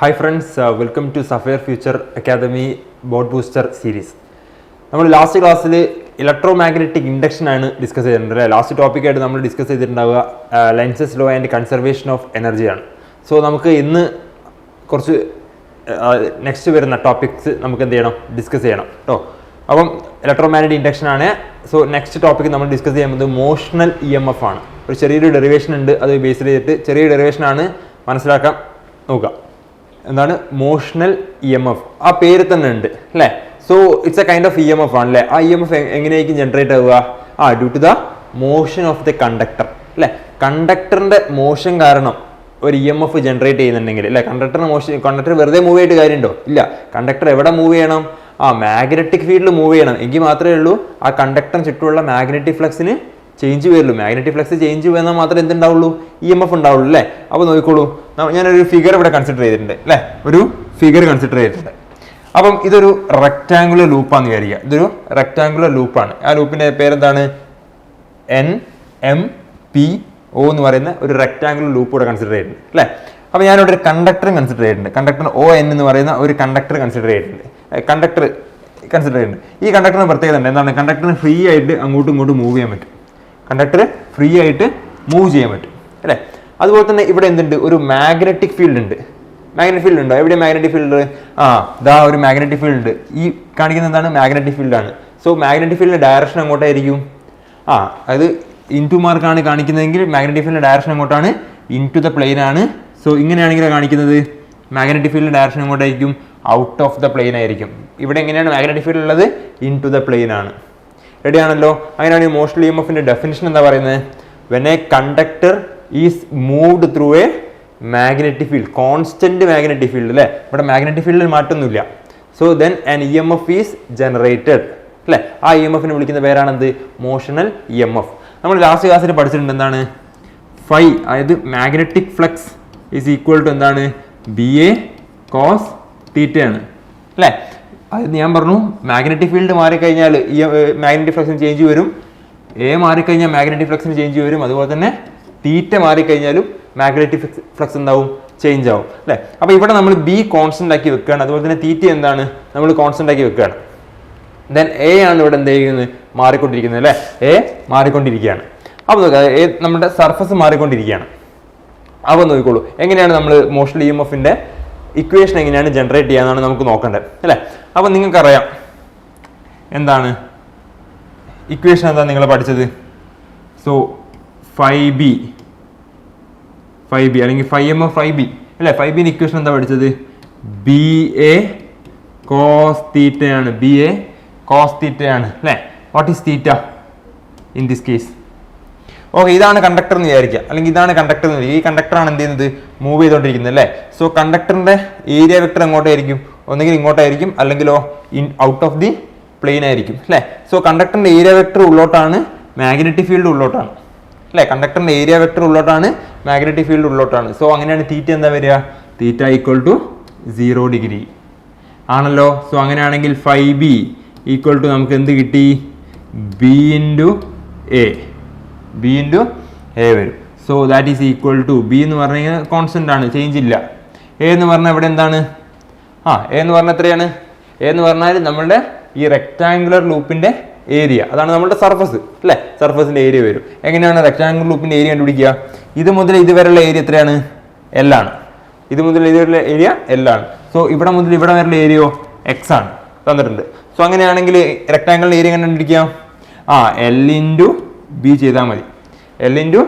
Hi friends, welcome to Sapphire Future Academy Board Booster series. നമ്മൾ last ക്ലാസ്സിൽ electromagnetic induction ആണ് discuss ചെയ്തിട്ടുണ്ട് അല്ലേ. ലാസ്റ്റ് ടോപ്പിക്കായിട്ട് നമ്മൾ ഡിസ്കസ് ചെയ്തിട്ടുണ്ടാവുക lenses law and conservation of എനർജിയാണ്. സോ നമുക്ക് ഇന്ന് കുറച്ച് നെക്സ്റ്റ് വരുന്ന ടോപ്പിക്സ് നമുക്ക് എന്ത് ചെയ്യണം, ഡിസ്കസ് ചെയ്യണം കേട്ടോ. അപ്പം ഇലക്ട്രോമാഗ്നറ്റിക് ഇൻഡക്ഷൻ ആണ്. സോ നെക്സ്റ്റ് ടോപ്പിക് നമ്മൾ ഡിസ്കസ് ചെയ്യുന്നത് മോഷണൽ ഇ എം എഫ് ആണ്. ഒരു ചെറിയൊരു ഡെറിവേഷൻ ഉണ്ട്, അത് ബേസ് ചെയ്തിട്ട് ചെറിയ ഡെറിവേഷൻ ആണ്, മനസ്സിലാക്കാൻ നോക്കുക. എന്താണ് മോഷണൽ ഇ എം എഫ്? ആ പേര് തന്നെ ഉണ്ട് അല്ലേ. So it's a kind of E M F ആണല്ലേ. ആ ഇ എം എഫ് എങ്ങനെയായിരിക്കും ജനറേറ്റ് ആവുക? Due to the motion of the conductor അല്ലേ. കണ്ടക്ടറിന്റെ മോഷൻ കാരണം ഒരു ഇ എം എഫ് ജനറേറ്റ് ചെയ്യുന്നുണ്ടെങ്കിൽ അല്ലേ, കണ്ടക്ടർ വെറുതെ മൂവ് ചെയ്തിട്ട് കാര്യമുണ്ടോ? ഇല്ല. കണ്ടക്ടർ എവിടെ മൂവ് ചെയ്യണം? മാഗ്നറ്റിക് ഫീൽഡിൽ മൂവ് ചെയ്യണം. എങ്കിൽ മാത്രമേ ഉള്ളൂ ആ കണ്ടക്ടറിന് ചുറ്റുമുള്ള മാഗ്നറ്റിക് ഫ്ലക്സിന് ചേഞ്ച് വരുള്ളൂ. മാഗ്നറ്റിക് ഫ്ലക്സ് ചേഞ്ച് വന്നാൽ മാത്രമേ എന്തുണ്ടാവുള്ളൂ, ഇ എം എഫ് ഉണ്ടാവുള്ളൂ അല്ലേ. അപ്പോൾ നോക്കിക്കോളൂ, ഞാനൊരു ഫിഗർ ഇവിടെ കൺസിഡർ ചെയ്തിട്ടുണ്ട് അല്ലേ, ഒരു ഫിഗർ കൺസിഡർ ചെയ്തിട്ടുണ്ട്. അപ്പം ഇതൊരു റെക്ടാങ്കുലർ ലൂപ്പാന്ന് വിചാരിക്കുക. ഇതൊരു റെക്ടാങ്കുലർ ലൂപ്പാണ്. ആ ലൂപ്പിന്റെ പേരെന്താണ്? NMPO എന്ന് പറയുന്ന ഒരു റെക്ടാങ്കുലർ ലൂപ്പ് ഇവിടെ കൺസിഡർ ചെയ്തിട്ടുണ്ട് അല്ലേ. അപ്പോൾ ഞാനിവിടെ ഒരു കണ്ടക്ടർ കൺസിഡർ ചെയ്തിട്ടുണ്ട്. കണ്ടക്ടർ ON എന്ന് പറയുന്ന ഒരു കണ്ടക്ടർ കൺസിഡർ ചെയ്തിട്ടുണ്ട്. കണ്ടക്ടർ കൺസിഡർ ചെയ്തിട്ടുണ്ട്. ഈ കണ്ടക്ടറിന് പ്രത്യേകത ഉണ്ട്. എന്താണ്? കണ്ടക്ടറിന് ഫ്രീ ആയിട്ട് അങ്ങോട്ടും ഇങ്ങോട്ടും മൂവ് ചെയ്യാൻ പറ്റും. കണ്ടക്ടർ ഫ്രീ ആയിട്ട് മൂവ് ചെയ്യാൻ പറ്റും അല്ലേ. അതുപോലെ തന്നെ ഇവിടെ എന്തുണ്ട്? ഒരു മാഗ്നറ്റിക് ഫീൽഡ് ഉണ്ട്. മാഗ്നറ്റിക് ഫീൽഡ് ഉണ്ടോ? എവിടെ മാഗ്നറ്റിക് ഫീൽഡ്? ദാ ഒരു മാഗ്നറ്റിക് ഫീൽഡ് ഉണ്ട്. ഈ കാണിക്കുന്ന എന്താണ്? മാഗ്നറ്റിക് ഫീൽഡാണ്. സോ മാഗ്നറ്റിക് ഫീൽഡിന്റെ ഡയറക്ഷൻ അങ്ങോട്ടായിരിക്കും. അത് ഇൻടു മാർക്കാണ് കാണിക്കുന്നതെങ്കിൽ മാഗ്നറ്റിക് ഫീൽഡിന്റെ ഡയറക്ഷൻ അങ്ങോട്ടാണ്, ഇൻടു ദ പ്ലെയിൻ ആണ്. സോ ഇങ്ങനെയാണെങ്കിൽ കാണിക്കുന്നത് മാഗ്നറ്റിക് ഫീൽഡിന്റെ ഡയറക്ഷൻ അങ്ങോട്ടായിരിക്കും, ഔട്ട് ഓഫ് ദ പ്ലെയിൻ ആയിരിക്കും. ഇവിടെ എങ്ങനെയാണ് മാഗ്നറ്റിക് ഫീൽഡ് ഉള്ളത്? ഇൻടു ദ പ്ലെയിൻ ആണ്. റെഡി ആണല്ലോ. അങ്ങനെയാണ് മോഷണൽ ഇ എം എഫിന്റെ ഡെഫിനിഷൻ എന്താ പറയുന്നത്? When a conductor is moved through a magnetic field, constant magnetic field അല്ലേ. ഇവിടെ മാഗ്നറ്റിക് ഫീൽഡിൽ മാറ്റമൊന്നുമില്ല. So then an E M F is generated അല്ലേ. ആ ഇ എം എഫിനെ വിളിക്കുന്ന പേരാണെന്ത്? Motional E M F. നമ്മൾ ലാസ്റ്റ് ക്ലാസ്സിൽ പഠിച്ചിട്ടുണ്ട് എന്താണ്? ഫൈ, അതായത് magnetic flux is equal to എന്താണ്? BA cos θ ആണ് അല്ലേ. അത് ഞാൻ പറഞ്ഞു, മാഗ്നറ്റിക് ഫീൽഡ് മാറിക്കഴിഞ്ഞാൽ ഈ മാഗ്നറ്റിക് ഫ്ലക്സിന് ചേഞ്ച് വരും. A മാറിക്കഴിഞ്ഞാൽ മാഗ്നറ്റിക് ഫ്ലക്സിന് ചേഞ്ച് വരും. അതുപോലെ തന്നെ തീറ്റ മാറിക്കഴിഞ്ഞാലും മാഗ്നറ്റിക് ഫ്ലക്സ് എന്താവും? ചേഞ്ച് ആവും അല്ലേ. അപ്പോൾ ഇവിടെ നമ്മൾ B കോൺസ്റ്റന്റ് ആക്കി വെക്കുകയാണ്. അതുപോലെ തന്നെ തീറ്റ എന്താണ്? നമ്മൾ കോൺസ്റ്റന്റ് ആക്കി വെക്കുകയാണ്. ദെൻ A ആണ് ഇവിടെ എന്ത് ചെയ്യുന്നത്? മാറിക്കൊണ്ടിരിക്കുന്നത് അല്ലേ. A മാറിക്കൊണ്ടിരിക്കുകയാണ്. അപ്പോൾ നോക്കുക, നമ്മുടെ സർഫസ് മാറിക്കൊണ്ടിരിക്കുകയാണ്. അപ്പോൾ നോക്കിക്കോളൂ, എങ്ങനെയാണ് നമ്മൾ മോഷണൽ ഇ എം എഫിന്റെ ഇക്വേഷൻ എങ്ങനെയാണ് ജനറേറ്റ് ചെയ്യാന്നാണ് നമുക്ക് നോക്കേണ്ടത് അല്ലേ. അപ്പം നിങ്ങൾക്കറിയാം എന്താണ് ഇക്വേഷൻ, എന്താ നിങ്ങൾ പഠിച്ചത്? സോ 5B അല്ലെങ്കിൽ 5M 5B അല്ലേ. 5B ഇക്വേഷൻ എന്താ പഠിച്ചത്? BA cos θ ആണ്. BA cos θ ആണ് അല്ലേ. What is theta in this case? Okay, ഇതാണ് കണ്ടക്ടർ എന്ന് വിചാരിക്കുക, അല്ലെങ്കിൽ ഇതാണ് കണ്ടക്ടർ എന്ന് വിചാരിക്കുക. ഈ കണ്ടക്ടറാണ് എന്ത് ചെയ്യുന്നത്? മൂവ് ചെയ്തുകൊണ്ടിരിക്കുന്നത് അല്ലേ. സോ കണ്ടക്ടറിന്റെ ഏരിയ വെക്ടർ എങ്ങോട്ടായിരിക്കും? ഒന്നെങ്കിൽ ഇങ്ങോട്ടായിരിക്കും, അല്ലെങ്കിലോ ഔട്ട് ഓഫ് ദി പ്ലെയിൻ ആയിരിക്കും അല്ലേ. സോ കണ്ടക്ടറിന്റെ ഏരിയ വെക്ടർ ഉള്ളോട്ടാണ്, മാഗ്നറ്റിക് ഫീൽഡ് ഉള്ളോട്ടാണ് അല്ലേ. കണ്ടക്ടറിന്റെ ഏരിയ വെക്ടർ ഉള്ളോട്ടാണ്, മാഗ്നറ്റിക് ഫീൽഡ് ഉള്ളോട്ടാണ്. സോ അങ്ങനെയാണ് തീറ്റ എന്താ വരിക? തീറ്റ ഈക്വൽ ടു 0 ഡിഗ്രി ആണല്ലോ. സോ അങ്ങനെയാണെങ്കിൽ 5B ഈക്വൽ ടു നമുക്ക് എന്ത് കിട്ടി? B ഇൻറ്റു A വരും. So that is equal to B എന്ന് പറഞ്ഞു കഴിഞ്ഞാൽ കോൺസ്റ്റന്റ് ആണ്, ചേഞ്ച് ഇല്ല. A എന്ന് പറഞ്ഞാൽ ഇവിടെ എന്താണ്? A എന്ന് പറഞ്ഞാൽ എത്രയാണ്? A എന്ന് പറഞ്ഞാൽ നമ്മളുടെ ഈ റെക്ടാങ്കുലർ ലൂപ്പിന്റെ ഏരിയ, അതാണ് നമ്മുടെ സർഫസ് അല്ലേ. സർഫസിന്റെ ഏരിയ വരും. എങ്ങനെയാണ് റെക്ടാങ്കുലർ ലൂപ്പിന്റെ ഏരിയ കണ്ടുപിടിക്കുക? ഇത് മുതൽ ഇതുവരെയുള്ള ഏരിയ എത്രയാണ്? L ആണ്. ഇത് മുതൽ ഇതുവരെയുള്ള ഏരിയ L ആണ്. സോ ഇവിടെ മുതൽ ഇവിടെ വരെയുള്ള ഏരിയയോ X ആണ് തന്നിട്ടുണ്ട്. സോ അങ്ങനെയാണെങ്കിൽ റെക്ടാങ്കുലർ ഏരിയ കണ്ടുപിടിക്കാം. L ഇൻറ്റു B ചെയ്താൽ മതി. L ഇൻറ്റു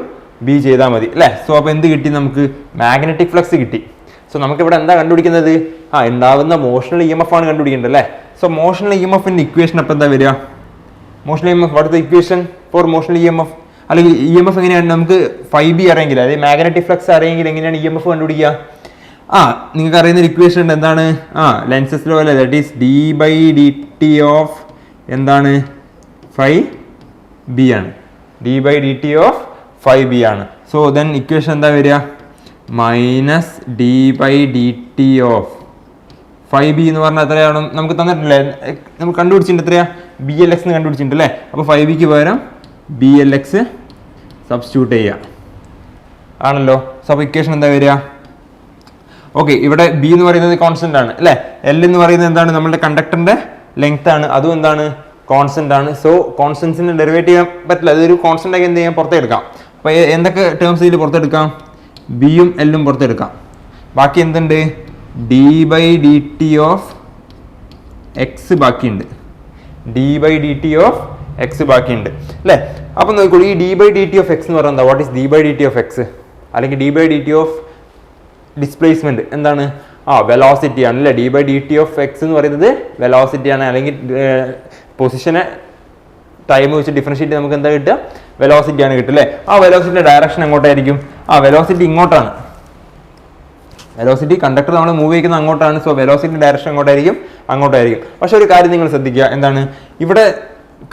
B ചെയ്താൽ മതി അല്ലേ. സോ അപ്പോൾ എന്ത് കിട്ടി നമുക്ക്? മാഗ്നറ്റിക് ഫ്ലക്സ് കിട്ടി. സോ നമുക്കിവിടെ എന്താ കണ്ടുപിടിക്കുന്നത്? ഉണ്ടാവുന്ന മോഷണൽ ഇ എം എഫ് ആണ് കണ്ടുപിടിക്കേണ്ടത് അല്ലേ. സോ മോഷണൽ ഇ എം എഫിന്റെ ഇക്വേഷൻ അപ്പം എന്താ വരിക? Motional E M F, what is the equation for motional E M F? അല്ലെങ്കിൽ ഇ എം എഫ് എങ്ങനെയാണ്? നമുക്ക് 5B അറിയെങ്കിൽ, അതായത് മാഗ്നറ്റിക് ഫ്ലക്സ് അറിയെങ്കിൽ എങ്ങനെയാണ് ഇ എം എഫ് കണ്ടുപിടിക്കുക? നിങ്ങൾക്ക് അറിയുന്ന ഇക്വേഷൻ ഉണ്ട്. എന്താണ്? ലെൻസസ് ലോ അല്ലേ. ദാറ്റ് ഈസ് d/dt ഓഫ് എന്താണ്? 5B ആണ്. d/dt ഓഫ് 5B ആണ്. സോ ദെൻ ഇക്വേഷൻ എന്താ വരിക? മൈനസ് d/dt ഓഫ് 5B എന്ന് പറഞ്ഞാൽ എത്രയാണ്? നമുക്ക് തന്നിട്ടില്ലേ, നമുക്ക് കണ്ടുപിടിച്ചിട്ടുണ്ട്. എത്രയാ? BLX എന്ന് കണ്ടുപിടിച്ചിട്ടുണ്ട് അല്ലേ. അപ്പോൾ 5Bക്ക് പകരം BLX സബ്സ്റ്റിറ്റ്യൂട്ട് ചെയ്യുക ആണല്ലോ. സോ അപ്പോൾ ഇക്വേഷൻ എന്താ വരിക? ഓക്കെ, ഇവിടെ ബി എന്ന് പറയുന്നത് കോൺസ്റ്റന്റ് ആണ് അല്ലേ. എൽ എന്ന് പറയുന്നത് എന്താണ്, നമ്മുടെ കണ്ടക്ടറിന്റെ ലെങ്ത് ആണ്, അതും എന്താണ് കോൺസ്റ്റന്റ് ആണ്. സോ കോൺസ്റ്റന്റ്സിന് ഡെറിവേറ്റ് ചെയ്യാൻ പറ്റില്ല, അതൊരു കോൺസ്റ്റന്റ് ആക്കി എന്ത് ചെയ്യാം, പുറത്തെടുക്കാം. അപ്പൊ എന്തൊക്കെ ടേംസ് ഇതിൽ പുറത്തെടുക്കാം, ബിയും എല്ലും പുറത്തെടുക്കാം. ബാക്കി എന്തുണ്ട്, D by D T of X ബാക്കിയുണ്ട്, D by D T of X ബാക്കിയുണ്ട് അല്ലേ. അപ്പൊ നോക്കിക്കോളൂ, ഈ D by D T of X എന്ന് പറയുന്നത് what is D by D T of X, അല്ലെങ്കിൽ D by D T of displacement എന്താണ്, വെലോസിറ്റി ആണ് അല്ലേ. D by D T of X എന്ന് പറയുന്നത് വെലോസിറ്റി ആണ്, അല്ലെങ്കിൽ പൊസിഷനെ ടൈം വെച്ച് ഡിഫറൻഷിയേറ്റ് നമുക്ക് എന്താ കിട്ടുക, വെലോസിറ്റി ആണ് കിട്ടുക അല്ലേ. ആ വെലോസിറ്റിയുടെ ഡയറക്ഷൻ എങ്ങോട്ടായിരിക്കും, വെലോസിറ്റി ഇങ്ങോട്ടാണ്, വെലോസിറ്റി കണ്ടക്ടർ നമ്മൾ മൂവ് ചെയ്യുന്നത് അങ്ങോട്ടാണ്. സോ വെലോസിറ്റി ഡയറക്ഷൻ എങ്ങോട്ടായിരിക്കും, അങ്ങോട്ടായിരിക്കും. പക്ഷെ ഒരു കാര്യം നിങ്ങൾ ശ്രദ്ധിക്കുക, എന്താണ്, ഇവിടെ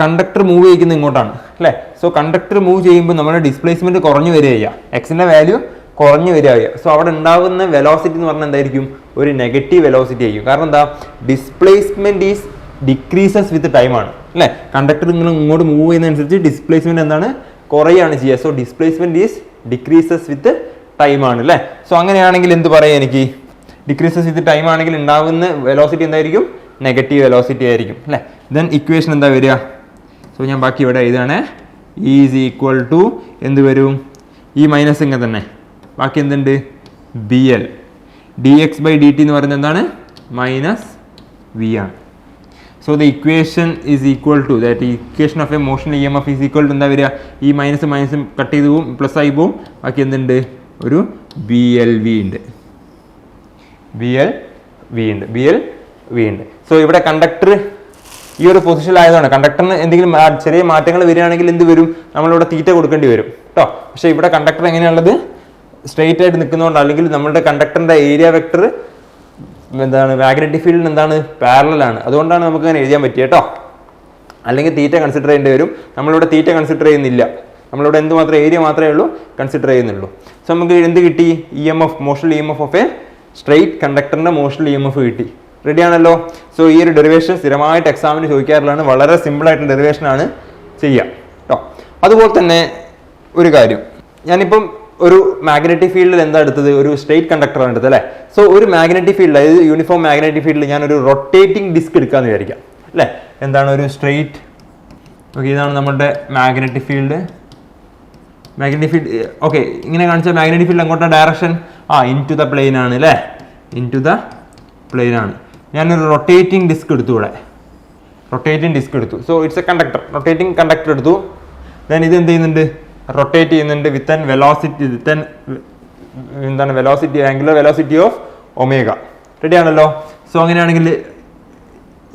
കണ്ടക്ടർ മൂവ് ചെയ്യുന്നത് ഇങ്ങോട്ടാണ് അല്ലേ. സോ കണ്ടക്ടർ മൂവ് ചെയ്യുമ്പോൾ നമ്മുടെ ഡിസ്പ്ലേസ്മെന്റ് കുറഞ്ഞു വരിക ചെയ്യുക, എക്സിന്റെ വാല്യൂ കുറഞ്ഞു വരിക ചെയ്യുക. സോ അവിടെ ഉണ്ടാകുന്ന വെലോസിറ്റി എന്ന് പറഞ്ഞാൽ എന്തായിരിക്കും, ഒരു നെഗറ്റീവ് വെലോസിറ്റി ആയിരിക്കും. കാരണം എന്താ, displacement is decreases with time ആണ് അല്ലേ. കണ്ടക്ടർ നിങ്ങൾ ഇങ്ങോട്ട് മൂവ് ചെയ്യുന്നതനുസരിച്ച് ഡിസ്പ്ലേസ്മെന്റ് എന്താണ്, കുറയാണ് ചെയ്യുക. So displacement is decreases with time ആണ് അല്ലേ. സോ അങ്ങനെയാണെങ്കിൽ എന്ത് പറയാം, എനിക്ക് ഡിക്രീസസ് വിത്ത് ടൈം ആണെങ്കിൽ ഉണ്ടാകുന്ന വെലോസിറ്റി എന്തായിരിക്കും, നെഗറ്റീവ് വെലോസിറ്റി ആയിരിക്കും അല്ലേ. ദെൻ ഇക്വേഷൻ എന്താ വരിക, സോ ഞാൻ ബാക്കി ഇവിടെ എഴുതാണ്, ഈസ് ഈക്വൽ ടു എന്ത് വരും, ഈ മൈനസ് ഇങ്ങനെ തന്നെ, ബാക്കി എന്തുണ്ട്, B L D X by D T എന്ന് പറയുന്നത് എന്താണ്, മൈനസ് വി ആണ്. So the equation is equal to that equation of a motional E M F is equal to എന്താ വരിക, ഈ മൈനസും കട്ട് ചെയ്ത് പോവും, പ്ലസ് ആയി പോവും, ബാക്കി എന്തുണ്ട്, ഒരു ബി എൽ വി ഉണ്ട്, ബി എൽ വി ഉണ്ട്, ബി എൽ വി ഉണ്ട്. സോ ഇവിടെ കണ്ടക്ടർ ഈ ഒരു പൊസിഷനിലായതാണ്, കണ്ടക്ടറിന് എന്തെങ്കിലും ചെറിയ മാറ്റങ്ങൾ വരികയാണെങ്കിൽ എന്ത് വരും, നമ്മളിവിടെ തീറ്റ കൊടുക്കേണ്ടി വരും കേട്ടോ. പക്ഷെ ഇവിടെ കണ്ടക്ടർ എങ്ങനെയുള്ളത്, സ്ട്രെയിറ്റ് ആയിട്ട് നിൽക്കുന്നതുകൊണ്ട്, അല്ലെങ്കിൽ നമ്മുടെ കണ്ടക്ടറിന്റെ ഏരിയ വെക്ടർ എന്താണ്, മാഗ്നറ്റിക് ഫീൽഡിന് എന്താണ്, പാരലൽ ആണ്, അതുകൊണ്ടാണ് നമുക്ക് അങ്ങനെ എഴുതാൻ പറ്റിയ കേട്ടോ. അല്ലെങ്കിൽ തീറ്റ കൺസിഡർ ചെയ്യേണ്ടി വരും, നമ്മളിവിടെ തീറ്റ കൺസിഡർ ചെയ്യുന്നില്ല, നമ്മളിവിടെ എന്ത് മാത്രം ഏരിയ മാത്രമേ ഉള്ളൂ കൺസിഡർ ചെയ്യുന്നുള്ളൂ. സോ നമുക്ക് എന്ത് കിട്ടി, E M F, motional E M F of a straight കണ്ടക്ടറിന്റെ മോഷണൽ ഇ എം എഫ് കിട്ടി. റെഡി ആണല്ലോ. സോ ഈ ഒരു ഡെറിവേഷൻ സ്ഥിരമായിട്ട് എക്സാമിന് ചോദിക്കാറുള്ളതാണ്, വളരെ സിമ്പിൾ ആയിട്ടുള്ള ഡെറിവേഷൻ ആണ് ചെയ്യുക കേട്ടോ. അതുപോലെ തന്നെ ഒരു കാര്യം, ഞാനിപ്പം ഒരു മാഗ്നറ്റിക് ഫീൽഡിൽ എന്താ എടുത്തത്, ഒരു സ്ട്രെയിറ്റ് കണ്ടക്ടറാണ് എടുത്തത് അല്ലേ. സോ ഒരു മാഗ്നറ്റിക് ഫീൽഡ്, അതായത് യൂണിഫോം മാഗ്നറ്റിക് ഫീൽഡിൽ ഞാൻ ഒരു റൊട്ടേറ്റിംഗ് ഡിസ്ക് എടുക്കാന്ന് വിചാരിക്കാം അല്ലേ. എന്താണ് ഒരു സ്ട്രെയിറ്റ്, ഓക്കെ, ഇതാണ് നമ്മുടെ magnetic field. Magnetic field okay, ഇങ്ങനെ കാണിച്ച മാഗ്നറ്റിക് ഫീൽഡ് അങ്ങോട്ടാണ് ഡയറക്ഷൻ, ഇൻ ടു ദ പ്ലെയിൻ ആണ് അല്ലേ, ഇൻ ടു ദ പ്ലെയിൻ ആണ്. ഞാനൊരു റൊട്ടേറ്റിംഗ് ഡിസ്ക് എടുത്തു, ഇവിടെ റൊട്ടേറ്റിംഗ് ഡിസ്ക് എടുത്തു. So it's a conductor, rotating conductor എടുത്തു. ദെൻ ഇത് എന്ത് ചെയ്യുന്നുണ്ട്, റൊട്ടേറ്റ് ചെയ്യുന്നുണ്ട് with an velocity, with an എന്താണ് velocity, angular velocity of omega. Ready ആണല്ലോ. സോ അങ്ങനെയാണെങ്കിൽ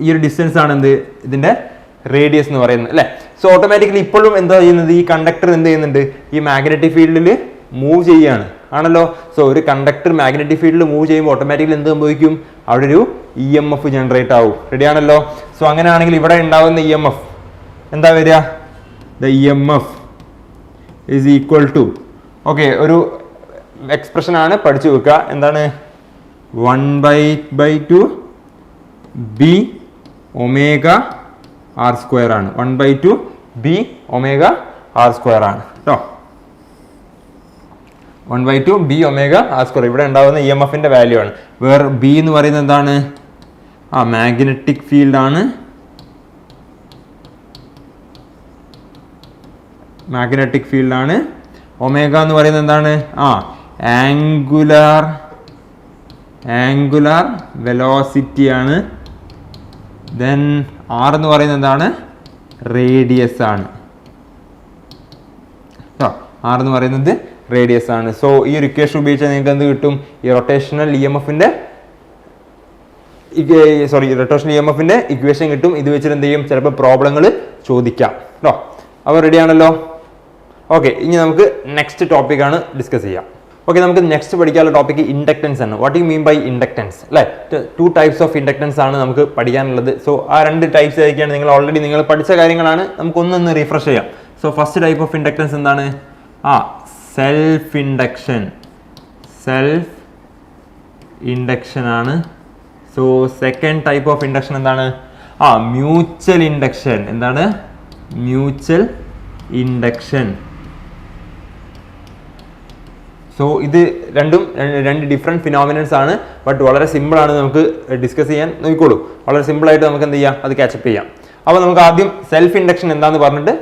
ഈ ഒരു ഡിസ്റ്റൻസ് ആണ് എന്ത്, ഇതിന്റെ റേഡിയസ് എന്ന് പറയുന്നത് അല്ലേ. സോ ഓട്ടോമാറ്റിക്കലി ഇപ്പോഴും എന്താ ചെയ്യുന്നത്, ഈ കണ്ടക്ടർ എന്ത് ചെയ്യുന്നുണ്ട്, ഈ മാഗ്നറ്റിക് ഫീൽഡിൽ മൂവ് ചെയ്യാണ് ആണല്ലോ. സോ ഒരു കണ്ടക്ടർ മാഗ്നറ്റിക് ഫീൽഡിൽ മൂവ് ചെയ്യുമ്പോൾ ഓട്ടോമാറ്റിക്കലി എന്ത് സംഭവിക്കും, അവിടെ ഒരു ഇ എം എഫ് ജനറേറ്റ് ആവും. റെഡി ആണല്ലോ. സോ അങ്ങനെയാണെങ്കിൽ ഇവിടെ ഉണ്ടാവുന്ന ഇ എം എഫ് എന്താ വരിക, the E M F is equal to, okay, ഒരു എക്സ്പ്രഷൻ ആണ്, പഠിച്ചു വെക്കുക. എന്താണ്, 1/2 ബി ഒമേഗ ആർ സ്ക്വയർ ആണ്, 1/2 ബി ഒമേഗ ആർ സ്ക്വയർ ആണ് കേട്ടോ. 1/2 ബി ഒമേഗ ആർ സ്ക്വയർ ഇവിടെ ഉണ്ടാകുന്ന ഇ എം എഫിന്റെ വാല്യൂ ആണ്. വേറെ ബി എന്ന് പറയുന്നത് എന്താണ്, മാഗ്നറ്റിക് ഫീൽഡ് ആണ്, മാഗ്നറ്റിക് ഫീൽഡ് ആണ്. ഒമേഗ എന്ന് പറയുന്നത് എന്താണ്, ആംഗുലാർ വെലോസിറ്റി ആണ്. ദെൻ ആർ എന്ന് പറയുന്നത് എന്താണ്, റേഡിയസ് ആണ് കേട്ടോ, ആർ എന്ന് പറയുന്നത് റേഡിയസ് ആണ്. സോ ഈ ഒരു ഇക്വേഷൻ ഉപയോഗിച്ചാൽ നിങ്ങൾക്ക് എന്ത് കിട്ടും, ഈ റൊട്ടേഷണൽ ഇ എം എഫിന്റെ റൊട്ടേഷണൽ ഇ എം എഫിന്റെ ഇക്വേഷൻ കിട്ടും. ഇത് വെച്ചിട്ട് എന്ത് ചെയ്യും, ചിലപ്പോൾ പ്രോബ്ലങ്ങൾ ചോദിക്കാം കേട്ടോ. അപ്പോൾ റെഡി ആണല്ലോ. ഓക്കെ, ഇനി നമുക്ക് നെക്സ്റ്റ് ടോപ്പിക് ആണ് ഡിസ്കസ് ചെയ്യാം. ഓക്കെ, നമുക്ക് നെക്സ്റ്റ് പഠിക്കാനുള്ള ടോപ്പിക് ഇൻഡക്ടൻസ് ആണ്. What you mean by inductance അല്ലേ. 2 ടൈപ്സ് ഓഫ് ഇൻഡക്ടൻസ് ആണ് നമുക്ക് പഠിക്കാനുള്ളത്. സോ ആ 2 ടൈപ്സ് ആയിരിക്കാണ് നിങ്ങൾ ഓൾറെഡി നിങ്ങൾ പഠിച്ച കാര്യങ്ങളാണ്, നമുക്കൊന്നൊന്ന് റീഫ്രഷ് ചെയ്യാം. So first type of inductance എന്താണ്, സെൽഫ് ഇൻഡക്ഷൻ ആണ്. So second type of induction എന്താണ്, മ്യൂച്വൽ ഇൻഡക്ഷൻ. എന്താണ്, മ്യൂച്വൽ ഇൻഡക്ഷൻ. സോ ഇത് രണ്ട് ഡിഫറെൻറ്റ് ഫിനോമിനൻസ് ആണ്. ബട്ട് വളരെ സിമ്പിൾ ആണ്, നമുക്ക് ഡിസ്കസ് ചെയ്യാൻ നോക്കിക്കോളൂ. വളരെ സിമ്പിളായിട്ട് നമുക്ക് എന്ത് ചെയ്യാം, അത് ക്യാച്ചപ്പ് ചെയ്യാം. അപ്പോൾ നമുക്ക് ആദ്യം സെൽഫ് ഇൻഡക്ഷൻ എന്താണെന്ന് പറഞ്ഞിട്ട്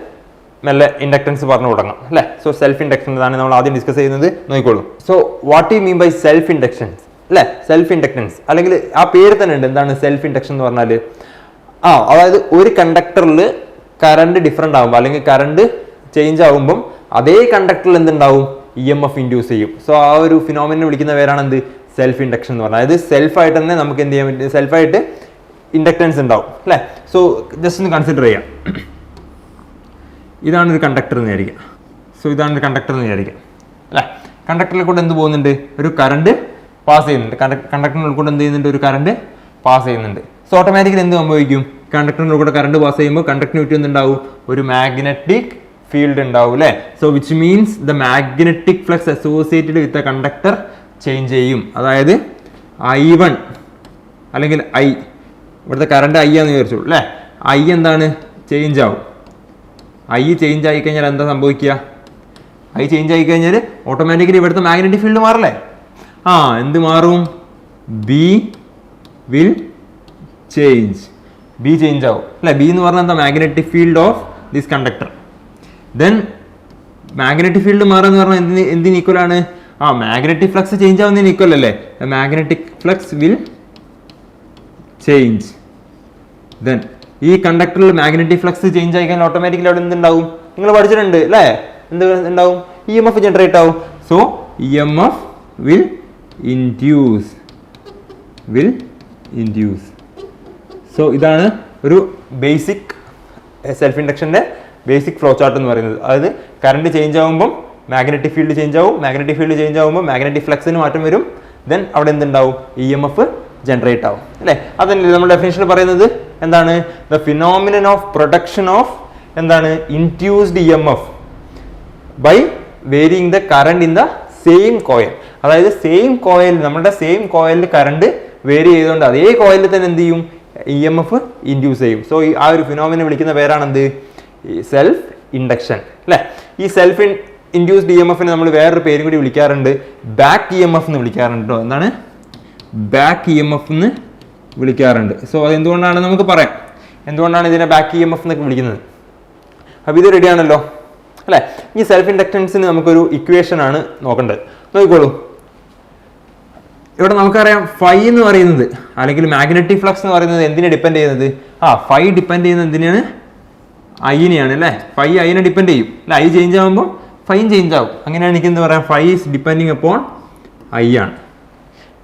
മെല്ലെ ഇൻഡക്ടൻസ് പറഞ്ഞു തുടങ്ങാം അല്ലേ. സോ സെൽഫ് ഇൻഡക്ഷൻ എന്താണ് നമ്മൾ ആദ്യം ഡിസ്കസ് ചെയ്യുന്നത് നോക്കിക്കോളൂ. So what you mean by self inductions അല്ലേ, സെൽഫ് ഇൻഡക്ടൻസ് അല്ലെങ്കിൽ ആ പേര് തന്നെ ഉണ്ട് എന്താണ് സെൽഫ് ഇൻഡക്ഷൻ എന്ന് പറഞ്ഞാൽ. അതായത് ഒരു കണ്ടക്ടറിൽ കറണ്ട് ഡിഫറെൻ്റ് ആകുമ്പോൾ അല്ലെങ്കിൽ കറണ്ട് ചേഞ്ച് ആകുമ്പം അതേ കണ്ടക്ടറിൽ എന്തുണ്ടാവും, EMF ഇൻഡ്യൂസ് ചെയ്യും. സോ ആ ഒരു ഫിനോമിനെ വിളിക്കുന്ന പേരാണ് എന്ത്, സെൽഫ് ഇൻഡക്ഷൻ എന്ന് പറഞ്ഞാൽ. അതായത് സെൽഫായിട്ട് തന്നെ നമുക്ക് എന്ത് ചെയ്യാൻ പറ്റും, സെൽഫായിട്ട് ഇൻഡക്ടൻസ് ഉണ്ടാവും അല്ലേ. സോ ജസ്റ്റ് ഒന്ന് കൺസിഡർ ചെയ്യാം. ഇതാണ് ഒരു കണ്ടക്ടർ എന്ന് വിചാരിക്കാം. സോ ഇതാണ് ഒരു കണ്ടക്ടർ എന്ന് വിചാരിക്കാം അല്ലേ. കണ്ടക്ടറിൽ കൂടെ എന്ത് പോകുന്നുണ്ട്, ഒരു കറണ്ട് പാസ് ചെയ്യുന്നുണ്ട്. കണ്ടക്ടറിൽ കൂടെ എന്ത് ചെയ്യുന്നുണ്ട്, ഒരു കറണ്ട് പാസ് ചെയ്യുന്നുണ്ട്. സോ ഓട്ടോമാറ്റിക്കലി എന്ത് സംഭവിക്കും, കണ്ടക്ടറിൽ കൂടെ കറണ്ട് പാസ് ചെയ്യുമ്പോൾ കണ്ടക്ടറിന് ചുറ്റും എന്തുണ്ടാവും, ഒരു മാഗ്നറ്റിക് ഫീൽഡ് ഉണ്ടാവും അല്ലേ. So which means the magnetic flux associated with a conductor change ചെയ്യും. അതായത് I1 അല്ലെങ്കിൽ ഇവിടുത്തെ കറണ്ട് ആന്ന് വിചാരിച്ചോളൂ അല്ലേ. എന്താണ്, ചേഞ്ച് ആവും. ചേഞ്ച് ആയി കഴിഞ്ഞാൽ എന്താ സംഭവിക്കുക, ചേഞ്ച് ആയി കഴിഞ്ഞാൽ ഓട്ടോമാറ്റിക്കലി ഇവിടുത്തെ മാഗ്നറ്റിക് ഫീൽഡ് മാറില്ലേ. എന്ത് മാറും, ബി വിൽ ചേഞ്ച് ആവും അല്ലേ. ബി എന്ന് പറഞ്ഞാൽ എന്താ, magnetic field of this conductor. Then magnetic field മാറുക പറഞ്ഞാൽ എന്തിന് ഈക്വൽ ആണ്, മാഗ്നറ്റിക് ഫ്ലക്സ് ചേഞ്ച് ആവുന്നതിന് ഈക്വൽ അല്ലേ. Magnetic flux will change. Then ഈ കണ്ടക്ടറിൽ മാഗ്നറ്റിക് ഫ്ലക്സ് ചേഞ്ച് ആയി കഴിഞ്ഞാൽ ഓട്ടോമാറ്റിക്കലി അവിടെ എന്തുണ്ടാവും, നിങ്ങൾ പഠിച്ചിട്ടുണ്ട് അല്ലേ, എന്ത് ഉണ്ടാവും, EMF ജനറേറ്റ് ആവും. So EMF will induce. So ഇതാണ് ഒരു ബേസിക് സെൽഫ് ഇൻഡക്ഷൻ്റെ ബേസിക് ഫ്ലോ ചാർട്ട് എന്ന് പറയുന്നത്. അതായത് കറണ്ട് ചേഞ്ച് ആകുമ്പോൾ മാഗ്നറ്റിക് ഫീൽഡ് ചേഞ്ച് ആവും, മാഗ്നറ്റിക് ഫീൽഡ് ചേഞ്ച് ആകുമ്പോൾ മാഗ്നറ്റിക് ഫ്ലക്സിന് മാറ്റം വരും. ദെൻ അവിടെ എന്തുണ്ടാവും, EMF ജനറേറ്റ് ആവും അല്ലേ. അതല്ലേ നമ്മൾ ഡെഫിനേഷനിൽ പറയുന്നത് എന്താണ്, the phenomenon of production of എന്താണ്, induced EMF by varying the current in the same coil. അതായത് സെയിം കോയിൽ, നമ്മുടെ സെയിം കോയിലിൽ കറണ്ട് വേരി ചെയ്തുകൊണ്ട് അതേ കോയിലിൽ തന്നെ എന്ത് ചെയ്യും, EMF ഇൻഡ്യൂസ് ചെയ്യും. സോ ആ ഒരു ഫിനോമിനെ വിളിക്കുന്ന പേരാണ് എന്ത്, സെൽഫ് ഇൻഡക്ഷൻ അല്ലേ. ഈ സെൽഫ് ഇൻഡ്യൂസ്ഡ് EMFനെ നമ്മൾ വേറൊരു പേരും കൂടി വിളിക്കാറുണ്ട്, ബാക്ക് EMF എന്ന് വിളിക്കാറുണ്ട് കേട്ടോ. എന്താണ്, ബാക്ക് EMF എന്ന് വിളിക്കാറുണ്ട്. സോ അതെന്തുകൊണ്ടാണ് നമുക്ക് പറയാം, എന്തുകൊണ്ടാണ് ഇതിനെ ബാക്ക് EMF എന്നൊക്കെ വിളിക്കുന്നത്. അപ്പോൾ ഇത് റെഡി ആണല്ലോ അല്ലേ. ഈ സെൽഫ് ഇൻഡക്റ്റൻസിന് നമുക്കൊരു ഇക്വേഷൻ ആണ് നോക്കേണ്ടത്. നോക്കിക്കോളൂ, ഇവിടെ നമുക്കറിയാം ഫൈ എന്ന് പറയുന്നത് അല്ലെങ്കിൽ മാഗ്നറ്റിക് ഫ്ലക്സ് എന്ന് പറയുന്നത് എന്തിനെ ഡിപ്പെൻഡ് ചെയ്യുന്നത്, ഫൈ ഡിപ്പെൻഡ് ചെയ്യുന്നത് എന്തിനാണ്, ഐനെയാണ് അല്ലേ. ഫൈ ഐനെ ഡിപ്പെൻഡ് ചെയ്യും അല്ലെ. ചേഞ്ച് ആകുമ്പോൾ ഫൈൻ ചേഞ്ച് ആവും. അങ്ങനെയാണ് എനിക്ക് എന്താ പറയാം, ഫൈ ഈസ് ഡിപ്പെൻഡിങ് അപ്പോൺ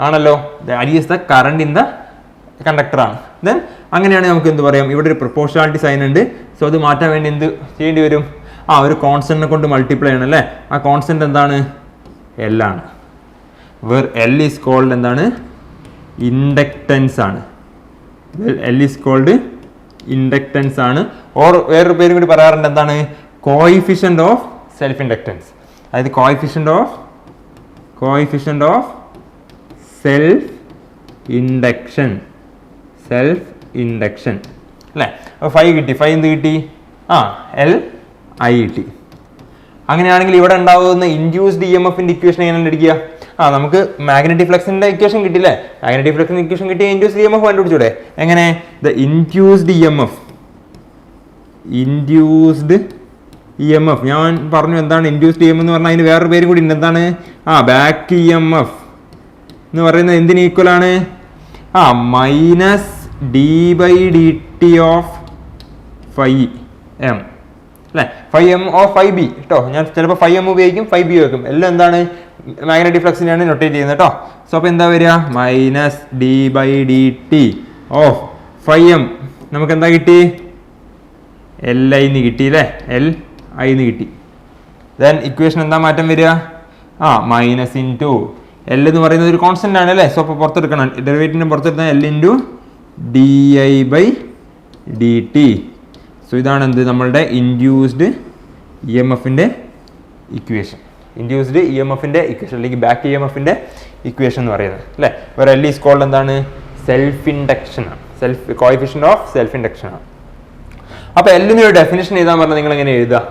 ആണല്ലോ. I is the current in the conductor ആണ്. ദെൻ അങ്ങനെയാണ് നമുക്ക് എന്ത് പറയാം, ഇവിടെ ഒരു പ്രൊപ്പോർഷണാലിറ്റി സൈൻ ഉണ്ട്. സോ അത് മാറ്റാൻ വേണ്ടി എന്ത് ചെയ്യേണ്ടി വരും, ഒരു കോൺസ്റ്റന്റിനെ കൊണ്ട് മൾട്ടിപ്ലൈ ആണ് അല്ലേ. ആ കോൺസ്റ്റന്റ് എന്താണ്, L ആണ്. വേർ L ഈസ് കോൾഡ് എന്താണ്, ഇൻഡക്റ്റൻസ് ആണ്. L ഈസ് കോൾഡ് ഇൻഡക്റ്റൻസ് ആണ്. ഓർ വേറൊരു പേരും കൂടി പറയാറുണ്ട് എന്താണ്, കോയിഫിഷ്യന്റ് ഓഫ് സെൽഫ് ഇൻഡക്റ്റൻസ്. അതായത് കോയിഫിഷ്യന്റ് ഓഫ് സെൽഫ് ഇൻഡക്ഷൻ അല്ലേ. അപ്പോൾ ഫൈ കിട്ടി, ഫൈ എന്ത് കിട്ടി, L കിട്ടി. അങ്ങനെയാണെങ്കിൽ ഇവിടെ ഉണ്ടാവുന്ന ഇൻഡ്യൂസ്ഡ് EMFന്റെ ഇക്വേഷൻ എങ്ങനെ എടുക്കുക, നമുക്ക് മാഗ്നറ്റിക് ഫ്ലക്സിന്റെ ഇക്വേഷൻ കിട്ടില്ലേ. മാഗ്നറ്റിക് ഫ്ലക്സിന്റെ ഇക്വേഷൻ കിട്ടിയ ഇൻഡ്യൂസ്ഡ് EMF കണ്ടുപിടിച്ചൂടെ. എങ്ങനെ, ദ ഇൻഡ്യൂസ്ഡ് EMF ഞാൻ പറഞ്ഞു എന്താണ് ഇൻഡ്യൂസ്ഡ് EMF എന്ന് പറഞ്ഞാൽ അതിന് വേറൊരു പേര് കൂടി ഉണ്ട്. എന്താണ്, ബാക്ക് EMF എന്ന് പറയുന്നത് എന്തിന് ഈക്വൽ ആണ്, -d/dt ഓഫ് φm അല്ലെ. φm ഓഫ് φb കേട്ടോ. ഞാൻ ചിലപ്പോൾ φm ഉപയോഗിക്കും, φb ഉപയോഗിക്കും. എല്ലാം എന്താണ്, മാഗ്നറ്റിക് ഫ്ലക്സിനെയാണ് നൊട്ടേറ്റ് ചെയ്യുന്നത് കേട്ടോ. സോ അപ്പോൾ എന്താ വരിക, -d/dt ഓഫ് φm. നമുക്ക് എന്താ കിട്ടി, Li എന്ന് കിട്ടി അല്ലേ, Li എന്ന് കിട്ടി. ദെൻ ഇക്വേഷൻ എന്താ മാറ്റം വരിക, മൈനസ് ഇൻറ്റു L എന്ന് പറയുന്നത് ഒരു കോൺസ്റ്റന്റ് ആണ് അല്ലേ. സോ അപ്പോൾ പുറത്തെടുക്കണം, ഡെറിവേറ്റീവിനെ പുറത്തെടുത്താൽ L ഇൻറ്റു di/dt. സോ ഇതാണ് എന്ത്, നമ്മളുടെ ഇൻഡ്യൂസ്ഡ് EMFന്റെ ഇക്വേഷൻ. ഇൻഡ്യൂസ്ഡ് EMFന്റെ ഇക്വേഷൻ അല്ലെങ്കിൽ ബാക്ക് EMFന്റെ ഇക്വേഷൻ എന്ന് പറയുന്നത് അല്ലേ. വേറെ L ഈസ് കോൾഡ് എന്താണ്, സെൽഫ് ഇൻഡക്ഷൻ ആണ്, കോയിഫിഷ്യന്റ് ഓഫ് സെൽഫ് ഇൻഡക്ഷൻ ആണ്. അപ്പോൾ L ഒരു ഡെഫിനിഷൻ എഴുതാൻ പറഞ്ഞാൽ നിങ്ങൾ എങ്ങനെ എഴുതുക,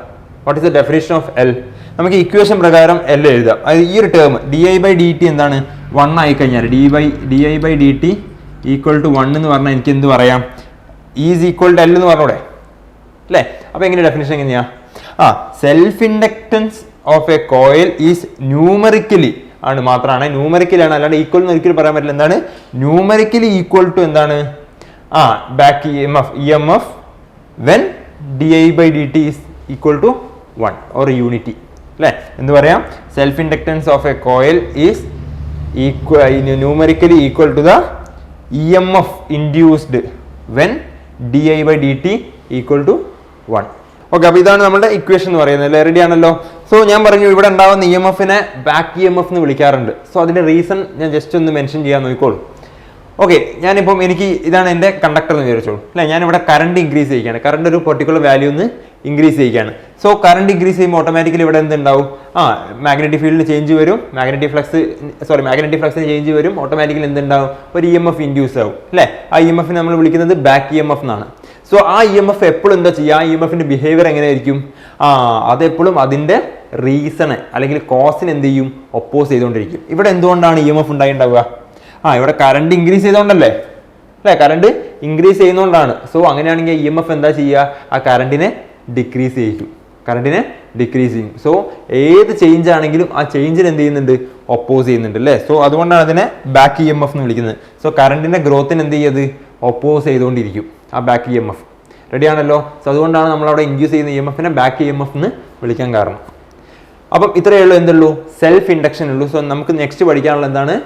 what is the definition of L? നമുക്ക് ഇക്വേഷൻ പ്രകാരം L എഴുതാം. അത് ഈ ഒരു ടേം di/dt എന്താണ് 1 ആയി കഴിഞ്ഞാൽ di/dt ഈക്വൽ ടു 1 എന്ന് പറഞ്ഞാൽ എനിക്ക് എന്ത് പറയാം, ഈസ് ഈക്വൽ ടു L എന്ന് പറഞ്ഞൂടെ അല്ലേ? അപ്പൊ എങ്ങനെ ഡെഫിനിഷൻ എങ്ങനെയാ? Self inductance of a coil is numerically ആണ്, മാത്രമാണ് ന്യൂമറിക്കലി ആണ്, അല്ലാണ്ട് ഈക്വൽ എന്ന് ഒരിക്കലും പറയാൻ പറ്റില്ല. എന്താണ് ന്യൂമറിക്കലി ഈക്വൽ ടു എന്താണ് back EMF when di/dt is equal to 1 or unity അല്ലേ? എന്ത് പറയാം, self inductance of a coil is numerically equal to the EMF induced when di/dt equal to 1. Okay, അപ്പൊ ഇതാണ് നമ്മുടെ ഇക്വേഷൻ എന്ന് പറയുന്നത്. റെഡി ആണല്ലോ? സോ ഞാൻ പറഞ്ഞു ഇവിടെ ഉണ്ടാവുന്ന EMF-നെ ബാക്ക് EMF എന്ന് വിളിക്കാറുണ്ട്. സോ അതിന്റെ റീസൺ ഞാൻ ജസ്റ്റ് ഒന്ന് മെൻഷൻ ചെയ്യാൻ നോക്കിക്കോളൂ. ഓക്കെ, ഞാനിപ്പം എനിക്ക് ഇതാണ് എൻ്റെ കണ്ടക്ടർ എന്ന് വിചാരിച്ചോളൂ അല്ലേ? ഞാനിവിടെ കറണ്ട് ഇൻക്രീസ് ചെയ്യുകയാണ്, കറണ്ട് ഒരു പെർട്ടിക്കുലർ വാല്യൂ ഒന്ന് ഇൻക്രീസ് ചെയ്യുകയാണ്. സോ കറണ്ട് ഇൻക്രീസ് ചെയ്യുമ്പോൾ ഓട്ടോമാറ്റിക്കലി ഇവിടെ എന്തുണ്ടാവും, മാഗ്നറ്റിക് ഫീൽഡിന് ചേഞ്ച് വരും, മാഗ്നറ്റിക് ഫ്ലക്സിന് ചേഞ്ച് വരും, ഓട്ടോമാറ്റിക്കലി എന്തുണ്ടാവും, ഒരു EMF ഇൻഡ്യൂസ് ആവും അല്ലേ? ആ EMF നമ്മൾ വിളിക്കുന്നത് ബാക്ക് EMF എന്നാണ്. സോ ആ EMF എപ്പോഴും എന്താ ചെയ്യുക, ആ EMF-ന്റെ ബിഹേവിയർ എങ്ങനെയായിരിക്കും, അതെപ്പോഴും അതിന്റെ റീസണ് അല്ലെങ്കിൽ കോസിന് എന്ത് ചെയ്യും, ഒപ്പോസ് ചെയ്തുകൊണ്ടിരിക്കും. ഇവിടെ എന്തുകൊണ്ടാണ് EMF ഉണ്ടാവുക? ഇവിടെ കറണ്ട് ഇൻക്രീസ് ചെയ്തോണ്ടല്ലേ അല്ലെ? കറണ്ട് ഇൻക്രീസ് ചെയ്യുന്നോണ്ടാണ്. സോ അങ്ങനെയാണെങ്കിൽ EMF എന്താ ചെയ്യുക, ആ കറണ്ടിനെ ഡിക്രീസ് ചെയ്യും. സോ ഏത് ചേഞ്ച് ആണെങ്കിലും ആ ചേഞ്ചിന് എന്ത് ചെയ്യുന്നുണ്ട്, ഒപ്പോസ് ചെയ്യുന്നുണ്ട് അല്ലേ? സോ അതുകൊണ്ടാണ് അതിനെ ബാക്ക് EMF എന്ന് വിളിക്കുന്നത്. സോ കറണ്ടിന്റെ ഗ്രോത്തിന് എന്ത് ചെയ്യത്, ഒപ്പോസ് ചെയ്തുകൊണ്ടിരിക്കും ആ ബാക്ക് EMF. റെഡി ആണല്ലോ? സോ അതുകൊണ്ടാണ് നമ്മളവിടെ ഇൻഡ്യൂസ് ചെയ്യുന്ന EMF-നെ ബാക്ക് EMF എന്ന് വിളിക്കാൻ കാരണം. അപ്പം ഇത്രയേ ഉള്ളൂ, എന്തുള്ളൂ, സെൽഫ് ഇൻഡക്ഷൻ ഉള്ളൂ. സോ നമുക്ക് നെക്സ്റ്റ് പഠിക്കാനുള്ള എന്താണ്,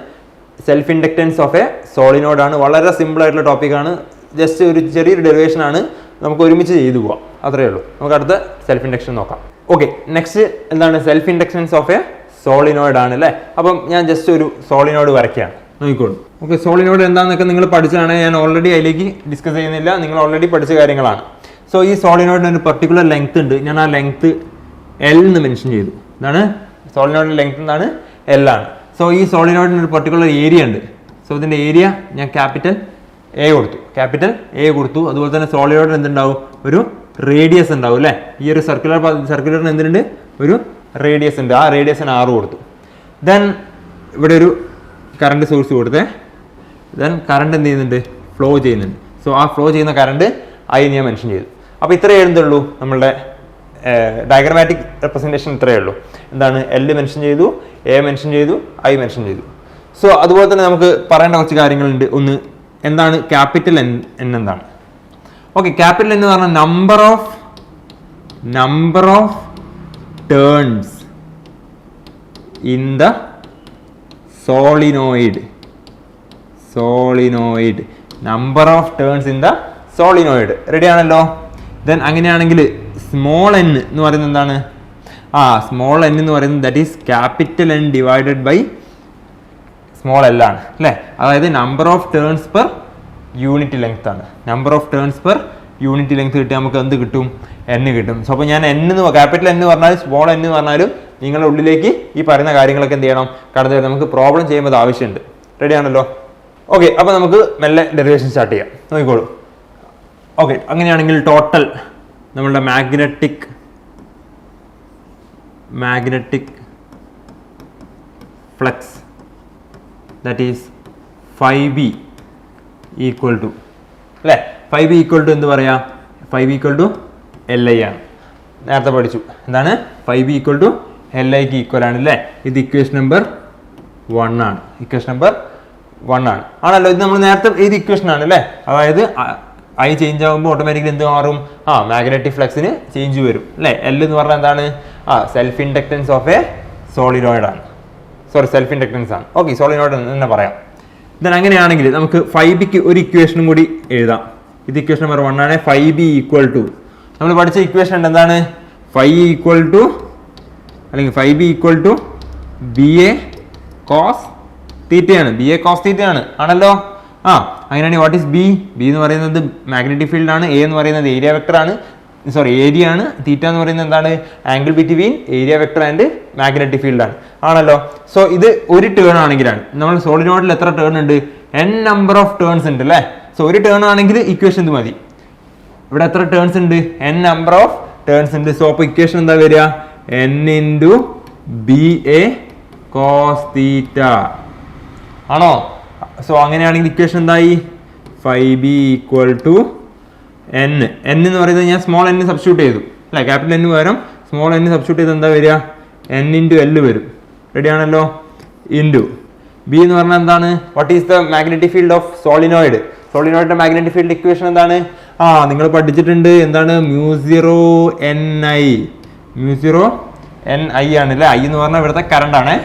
self inductance of A solenoid ആണ്. വളരെ സിമ്പിൾ ആയിട്ടുള്ള ടോപ്പിക്കാണ്, ജസ്റ്റ് ഒരു ചെറിയൊരു ഡെറിവേഷൻ ആണ്, നമുക്ക് ഒരുമിച്ച് ചെയ്തു പോവാം, അത്രയേ ഉള്ളൂ. നമുക്ക് അടുത്ത സെൽഫ് ഇൻഡക്ഷൻ നോക്കാം. ഓക്കെ, നെക്സ്റ്റ് എന്താണ്, self inductance of A solenoid ആണ് അല്ലേ? അപ്പം ഞാൻ ജസ്റ്റ് ഒരു സോളിനോഡ് വരയ്ക്കുകയാണ്, നോക്കിക്കോളൂ. ഓക്കെ, സോളിനോഡ് എന്താണെന്നൊക്കെ നിങ്ങൾ പഠിച്ചതാണ്, ഞാൻ ഓൾറെഡി അതിലേക്ക് ഡിസ്കസ് ചെയ്യുന്നില്ല, നിങ്ങൾ ഓൾറെഡി പഠിച്ച കാര്യങ്ങളാണ്. സോ ഈ സോളിനോഡിന് ഒരു പെർട്ടിക്കുലർ ലെങ്ത് ഉണ്ട്, ഞാൻ ആ ലെങ്ത് L എന്ന് മെൻഷൻ ചെയ്തു. എന്താണ് സോളിനോഡിന്റെ ലെങ്ത് എന്താണ്, L ആണ്. സോ ഈ സോളിനോഡിന് ഒരു പെർട്ടിക്കുലർ ഏരിയ ഉണ്ട്. സോ ഇതിന്റെ ഏരിയ ഞാൻ ക്യാപിറ്റൽ A കൊടുത്തു. അതുപോലെ തന്നെ സോളിനോഡിന് എന്തുണ്ടാവും, ഒരു റേഡിയസ് ഉണ്ടാവും അല്ലേ? ഈ ഒരു സർക്കുലറിന് എന്തിനുണ്ട്, ഒരു റേഡിയസ് ഉണ്ട്. ആ റേഡിയസിന് R കൊടുത്തു. ദെൻ ഇവിടെ ഒരു കറണ്ട് സോഴ്സ് കൊടുത്തേ. ദെൻ കറണ്ട് എന്ത് ചെയ്യുന്നുണ്ട്, ഫ്ലോ ചെയ്യുന്നുണ്ട്. സോ ആ ഫ്ലോ ചെയ്യുന്ന കറണ്ട് I ഞാൻ മെൻഷൻ ചെയ്തു. അപ്പോൾ ഇത്രയേ എഴുതുള്ളൂ, നമ്മളുടെ ഡയഗ്രമാറ്റിക് റെപ്രസെൻറ്റേഷൻ ഇത്രയേ ഉള്ളൂ. എന്താണ്, L മെൻഷൻ ചെയ്തു, A മെൻഷൻ ചെയ്തു, I മെൻഷൻ ചെയ്തു. സോ അതുപോലെ തന്നെ നമുക്ക് പറയേണ്ട കുറച്ച് കാര്യങ്ങളുണ്ട്. ഒന്ന്, എന്താണ് ക്യാപിറ്റൽ N എന്താണ്? ഓക്കെ, ക്യാപിറ്റൽ N എന്ന് പറഞ്ഞാൽ number of turns in the solenoid number of turns in the solenoid. Ready ആണല്ലോ? ദെൻ അങ്ങനെയാണെങ്കിൽ സ്മോൾ n എന്ന് പറയുന്നത് എന്താണ്, സ്മോൾ n എന്ന് പറയുന്നത് that is capital N divided by small l ആണ് അല്ലേ? അതായത് number of turns per unit length ആണ്. Number of turns per unit length കിട്ടിയാൽ നമുക്ക് എന്ത് കിട്ടും, n കിട്ടും. സോ അപ്പോൾ ഞാൻ ക്യാപിറ്റൽ N എന്ന് പറഞ്ഞാലും സ്മോൾ n എന്ന് പറഞ്ഞാലും നിങ്ങളുടെ ഉള്ളിലേക്ക് ഈ പറയുന്ന കാര്യങ്ങളൊക്കെ എന്ത് ചെയ്യണം, കടന്നു വരും. നമുക്ക് പ്രോബ്ലം ചെയ്യുമ്പോൾ ആവശ്യമുണ്ട്. റെഡി ആണല്ലോ? ഓക്കെ, അപ്പോൾ നമുക്ക് മെല്ലെ ഡെറിവേഷൻ സ്റ്റാർട്ട് ചെയ്യാം, നോക്കിക്കോളൂ. ഓക്കെ, അങ്ങനെയാണെങ്കിൽ ടോട്ടൽ നമ്മളുടെ magnetic flux that is 5B equal to അല്ലേ? 5B ഈക്വൽ ടു എന്ത് പറയാ, 5B ഈക്വൽ ടു LI ആണ്. നേരത്തെ പഠിച്ചു എന്താണ്, 5B ഈക്വൽ ടു LIക്ക് ഈക്വൽ ആണ് അല്ലേ? ഇത് ഇക്വേഷൻ നമ്പർ 1 ആണ്. ആണല്ലോ? ഇത് നമ്മൾ നേരത്തെ ഇത് ഇക്വേഷൻ ആണ് അല്ലേ? അതായത് I ചേഞ്ച് ആകുമ്പോൾ ഓട്ടോമാറ്റിക്കലി എന്ത് മാറും, മാഗ്നറ്റിക് ഫ്ലക്സിന് ചേഞ്ച് വരും അല്ലേ? L എന്ന് പറഞ്ഞാൽ എന്താണ്, self inductance of a solenoid ആണ്. സെൽഫ് ഇൻഡക്റ്റൻസ് ആണ്. ഓക്കെ, സോളിനോയിഡ് എന്ന് പറയാം. ദെൻ അങ്ങനെയാണെങ്കിൽ നമുക്ക് 5Bക്ക് ഒരു ഇക്വേഷനും കൂടി എഴുതാം. ഇത് ഇക്വേഷൻ നമ്പർ 1 ആണ്. 5B ഈക്വൽ ടു നമ്മൾ പഠിച്ച ഇക്വേഷൻ ഉണ്ട്, എന്താണ്, 5B equal to BA cos തീറ്റയാണ്. BA cos തീറ്റയാണ് ആണല്ലോ? അങ്ങനെയാണെങ്കിൽ വാട്ട് ഈസ് B എന്ന് പറയുന്നത് മാഗ്നറ്റിക് ഫീൽഡ് ആണ്. A എന്ന് പറയുന്നത് ഏരിയ വെക്ടർ ആണ്, ഏരിയ ആണ്. തീറ്റ എന്ന് പറയുന്നത് എന്താണ്, angle between area vector and magnetic field ആണ് ആണല്ലോ? സോ ഇത് ഒരു ടേൺ ആണെങ്കിലാണ്, നമ്മൾ സോളിനോയിഡിൽ എത്ര ടേൺ ഉണ്ട്, n നമ്പർ ഓഫ് ടേൺസ് ഉണ്ട് അല്ലേ? സോ ഒരു ടേൺ ആണെങ്കിൽ ഇക്വേഷൻ ഇത് മതി. ഇവിടെ എത്ര ടേൺസ് ഉണ്ട്, n നമ്പർ ഓഫ് ടേൺസ് ഉണ്ട്. സോ അപ്പോൾ ഇക്വേഷൻ എന്താ വരിക, n into B A cos theta ആണോ? സോ അങ്ങനെയാണെങ്കിൽ ഇക്വേഷൻ എന്തായി? 5b equal to n. n എന്ന് പറയുന്നത് ഞാൻ സ്മോൾ n സബ്സ്റ്റിറ്റ്യൂട്ട് ചെയ്തു അല്ലെ, ക്യാപിറ്റൽ n പകരം സ്മോൾ n സബ്സ്റ്റിറ്റ്യൂട്ട് ചെയ്ത് എന്താ വരിക? n ഇൻറ്റു എൽ വരും. റെഡി ആണല്ലോ? ഇൻറ്റു ബി എന്ന് പറഞ്ഞാൽ എന്താണ്? What is the magnetic field of solenoid? സോളിനോയിഡിന്റെ മാഗ്നറ്റിക് ഫീൽഡ് ഇക്വേഷൻ എന്താണ്? നിങ്ങൾ പഠിച്ചിട്ടുണ്ട്. എന്താണ്? Mu zero N I. Mu zero N I ആണ് അല്ലേ? ഐ എന്ന് പറഞ്ഞാൽ ഇവിടുത്തെ കറണ്ട് ആണ്.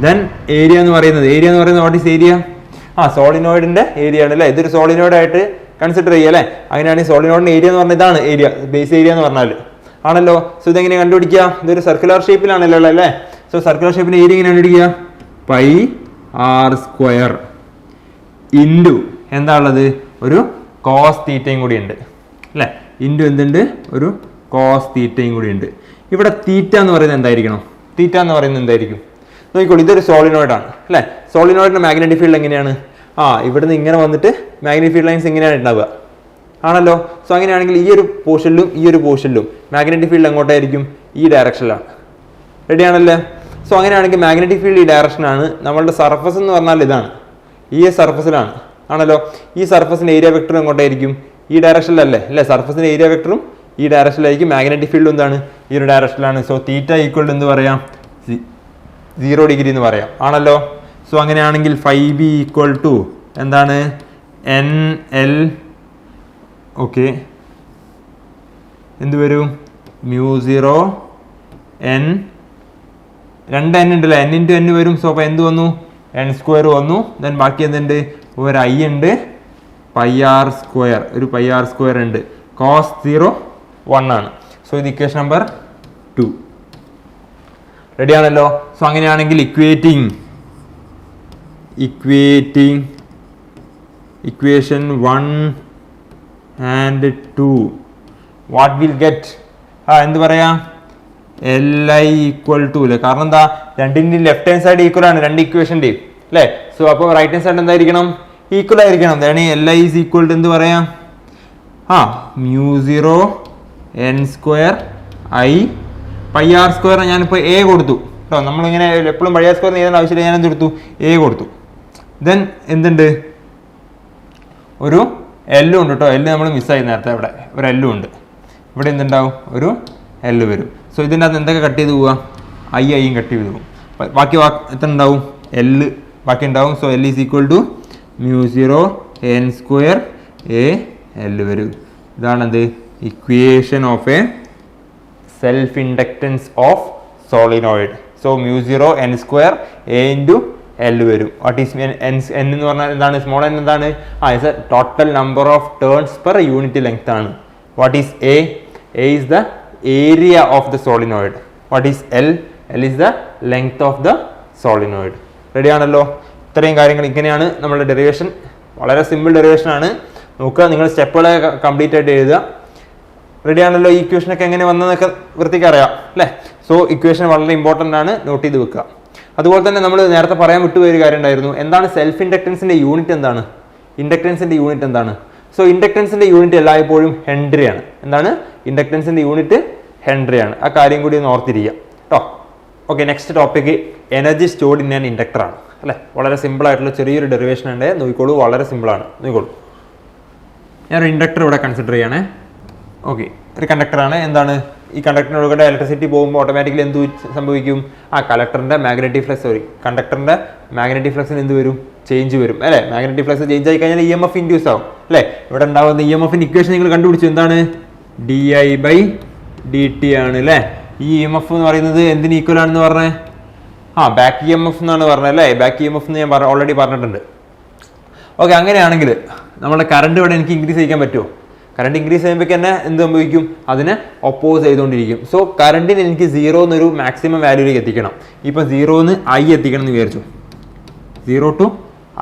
ദെൻ ഏരിയ എന്ന് പറയുന്നത് വാട്ട് ഈസ് ഏരിയ? സോളിനോയിഡിന്റെ ഏരിയ ആണ് അല്ലേ? ഇതൊരു സോളിനോയിഡ് ആയിട്ട് കൺസിഡർ ചെയ്യുക അല്ലേ? അങ്ങനെയാണെങ്കിൽ സോളിനോയിഡിന്റെ ഏരിയ എന്ന് പറഞ്ഞാൽ ഇതാണ് ഏരിയ, ബേസ് ഏരിയ എന്ന് പറഞ്ഞാൽ ആണല്ലോ. സോ ഇതെങ്ങനെ കണ്ടുപിടിക്കുക? ഇതൊരു സർക്കുലർ ഷേപ്പിലാണല്ലോ അല്ലേ? സോ സർക്കുലർ ഷേപ്പിന്റെ ഏരിയ എങ്ങനെ കണ്ടുപിടിക്കുക? പൈ ആർ സ്ക്വയർ ഇൻറ്റു എന്താ ഉള്ളത്? ഒരു കോസ് തീറ്റയും കൂടി ഉണ്ട് അല്ലേ? ഇൻറ്റു എന്തുണ്ട്? ഒരു കോസ് തീറ്റയും കൂടി ഉണ്ട്. ഇവിടെ തീറ്റ എന്ന് പറയുന്നത് എന്തായിരിക്കണം? തീറ്റ എന്ന് പറയുന്നത് എന്തായിരിക്കും? നോക്കിക്കോളൂ, ഇതൊരു സോളിനോയിഡ് ആണ് അല്ലേ? സോളിനോയിഡിന്റെ മാഗ്നറ്റിക് ഫീൽഡ് എങ്ങനെയാണ്? ഇവിടുന്ന് ഇങ്ങനെ വന്നിട്ട് മാഗ്നറ്റിക് ഫീൽഡ് ലൈൻസ് എങ്ങനെയാണ് ഉണ്ടാവുക ആണല്ലോ. സോ അങ്ങനെയാണെങ്കിൽ ഈ ഒരു പോർഷനിലും മാഗ്നറ്റിക് ഫീൽഡ് എങ്ങോട്ടായിരിക്കും? ഈ ഡയറക്ഷനിലാണ്. റെഡി ആണല്ലേ? സോ അങ്ങനെയാണെങ്കിൽ മാഗ്നറ്റിക് ഫീൽഡ് ഈ ഡയറക്ഷനാണ്. നമ്മളുടെ സർഫസ് എന്ന് പറഞ്ഞാൽ ഇതാണ്, ഈ സർഫസിലാണ് ആണല്ലോ. ഈ സർഫസിന്റെ ഏരിയ വെക്ടർ എങ്ങോട്ടായിരിക്കും? ഈ ഡയറക്ഷനിലല്ലേ അല്ലേ? സർഫസിന്റെ ഏരിയ വെക്ടറും ഈ ഡയറക്ഷനിലായിരിക്കും. മാഗ്നറ്റിക് ഫീൽഡ് എന്താണ്? ഈ ഒരു ഡയറക്ഷനിലാണ്. സോ തീറ്റ ഈക്വൽ എന്ത് പറയാം? 0 ഡിഗ്രി എന്ന് പറയാം ആണല്ലോ. സോ അങ്ങനെയാണെങ്കിൽ 5b ഈക്വൽ ടു എന്താണ്? എൻ എൽ ഓക്കെ എന്ത് വരും? മ്യൂസിറോ എൻ, 2 n ഉണ്ടല്ലോ, n ഇൻറ്റു n വരും. സോ അപ്പോൾ എന്ത് വന്നു? n സ്ക്വയർ വന്നു. ദെൻ ബാക്കി എന്തുണ്ട്? ഒരു ഐ ഉണ്ട്, പൈ ആർ സ്ക്വയർ, ഒരു പൈ ആർ സ്ക്വയർ ഉണ്ട്. കോസ് 0 1 ആണ്. സോ ഇത് ഇക്വേഷൻ നമ്പർ 2. റെഡി ആണല്ലോ. സോ അങ്ങനെയാണെങ്കിൽ equating equation 1 and 2 what will get? എന്ത് പറയാ? Li ഈക്വൽ ടു അല്ലേ? കാരണം എന്താ? രണ്ടിൻ്റെയും ലെഫ്റ്റ് ഹാൻഡ് സൈഡ് ഈക്വൽ ആണ്, രണ്ട് ഇക്വേഷൻ്റെയും അല്ലേ? സോ അപ്പോൾ റൈറ്റ് ഹാൻഡ് സൈഡ് എന്തായിരിക്കണം? ഈക്വൽ ആയിരിക്കണം. അതാണ് Li ഈസ് ഈക്വൽ ടു എന്ത് പറയാം? Mu zero N square I pi R square. ഞാനിപ്പോൾ എ കൊടുത്തു കേട്ടോ. നമ്മളിങ്ങനെ എപ്പോഴും പൈ ആർ സ്ക്വയർ ചെയ്യാൻ ആവശ്യമില്ല, ഞാൻ എന്ത് കൊടുത്തു? എ കൊടുത്തു. ദെൻ എന്തുണ്ട്? ഒരു എല്ലും ഉണ്ട് കേട്ടോ. എല്ല് നമ്മൾ മിസ്സായി നേരത്തെ. ഇവിടെ ഒരു എല്ലും ഉണ്ട്. ഇവിടെ എന്തുണ്ടാവും? ഒരു എല്ല് വരും. സോ ഇതിൻ്റെ അകത്ത് എന്തൊക്കെ കട്ട് ചെയ്ത് പോവുക? ഐയും കട്ട് ചെയ്ത് പോകും. ബാക്കി എത്ര ഉണ്ടാവും? എല്ല് ബാക്കി ഉണ്ടാവും. So L is equal to mu zero N square A L വരും. ഇതാണെന്ത്? Equation of a self inductance of solenoid. So mu zero N square A into L വരും. വാട്ട് ഈസ് എൻ എന്ന് പറഞ്ഞാൽ എന്താണ്? സ്മോൾ എൻ എന്താണ്? It's a total number of turns per unit length ആണ്. What is A? A is the area of the solenoid. What is L? L is the length of the solenoid. Ready ആണല്ലോ? ഇത്രയും കാര്യങ്ങൾ. ഇങ്ങനെയാണ് നമ്മുടെ derivation. വളരെ simple derivation ആണ്. നോക്കുക, നിങ്ങൾ സ്റ്റെപ്പുകളെ കംപ്ലീറ്റ് ആയിട്ട് എഴുതുക. റെഡി ആണല്ലോ? ഈ ഇക്വേഷനൊക്കെ എങ്ങനെ വന്നതെന്നൊക്കെ വൃത്തിക്ക് അറിയാം അല്ലേ? സോ ഇക്വേഷൻ വളരെ ഇമ്പോർട്ടൻ്റ് ആണ്, നോട്ട് ചെയ്ത് വെക്കുക. അതുപോലെ തന്നെ നമ്മൾ നേരത്തെ പറയാൻ വിട്ടുപോയൊരു കാര്യം ഉണ്ടായിരുന്നു. എന്താണ് സെൽഫ് ഇൻഡക്റ്റൻസിന്റെ യൂണിറ്റ്? എന്താണ് ഇൻഡക്റ്റൻസിന്റെ യൂണിറ്റ്? എന്താണ്? സോ ഇൻഡക്റ്റൻസിന്റെ യൂണിറ്റ് എല്ലായ്പ്പോഴും ഹെൻറി ആണ്. എന്താണ്? ഇൻഡക്റ്റൻസിന്റെ യൂണിറ്റ് ഹെൻറി ആണ്. ആ കാര്യം കൂടി ഒന്ന് ഓർത്തിരിക്കുക കേട്ടോ. Okay, next topic energy stored in an inductor ആണ് അല്ലേ? വളരെ സിമ്പിൾ ആയിട്ടുള്ള ചെറിയൊരു ഡെറിവേഷൻ ഉണ്ട്. നോക്കിക്കോളൂ, വളരെ സിമ്പിളാണ്. നോക്കിക്കോളൂ, ഞാനൊരു ഇൻഡക്ടർ ഇവിടെ കൺസിഡർ ചെയ്യണേ. ഓക്കെ, ഒരു കണ്ടക്ടറാണ്. എന്താണ്? ഈ കണ്ടക്ടറിനൊഴുകേണ്ട ഇലക്ട്രിസിറ്റി പോകുമ്പോൾ ഓട്ടോമാറ്റിക്കലി എന്ത് സംഭവിക്കും? കണ്ടക്ടറിന്റെ മാഗ്നറ്റിക് ഫ്ലക്സ്, കണ്ടക്ടറിന്റെ മാഗ്നറ്റിക് ഫ്ലക്സിന് എന്ത് വരും? ചേഞ്ച് വരും അല്ലേ? മാഗ്നറ്റിക് ഫ്ലക്സ് ചേഞ്ച് ആയി കഴിഞ്ഞാൽ EMF ഇൻഡ്യൂസ് ആവും അല്ലേ? ഇവിടെ ഉണ്ടാകുന്ന EMFന്റെ ഇക്വേഷൻ നിങ്ങൾ കണ്ടുപിടിച്ചു. എന്താണ്? di/dt ആണ് അല്ലേ? ഈ EMF എന്ന് പറയുന്നത് എന്തിന് ഈക്വൽ ആണെന്ന് പറഞ്ഞേ? ബാക്ക് EMF എന്നാണ് പറഞ്ഞത് അല്ലേ? ബാക്ക് EMF എന്ന് ഞാൻ ഓൾറെഡി പറഞ്ഞിട്ടുണ്ട്. ഓക്കെ, അങ്ങനെയാണെങ്കിൽ നമ്മുടെ കറണ്ട് ഇവിടെ എനിക്ക് ഇൻക്രീസ് ചെയ്യിക്കാൻ പറ്റുമോ? കറണ്ട് ഇൻക്രീസ് ചെയ്യുമ്പോൾ തന്നെ എന്ത് സംഭവിക്കും? അതിനെ ഒപ്പോസ് ചെയ്തുകൊണ്ടിരിക്കും. സോ കറണ്ടിന് എനിക്ക് 0 എന്നൊരു മാക്സിമം വാല്യൂയിലേക്ക് എത്തിക്കണം. ഇപ്പം 0 എന്ന് I എത്തിക്കണം എന്ന് വിചാരിച്ചു. 0 to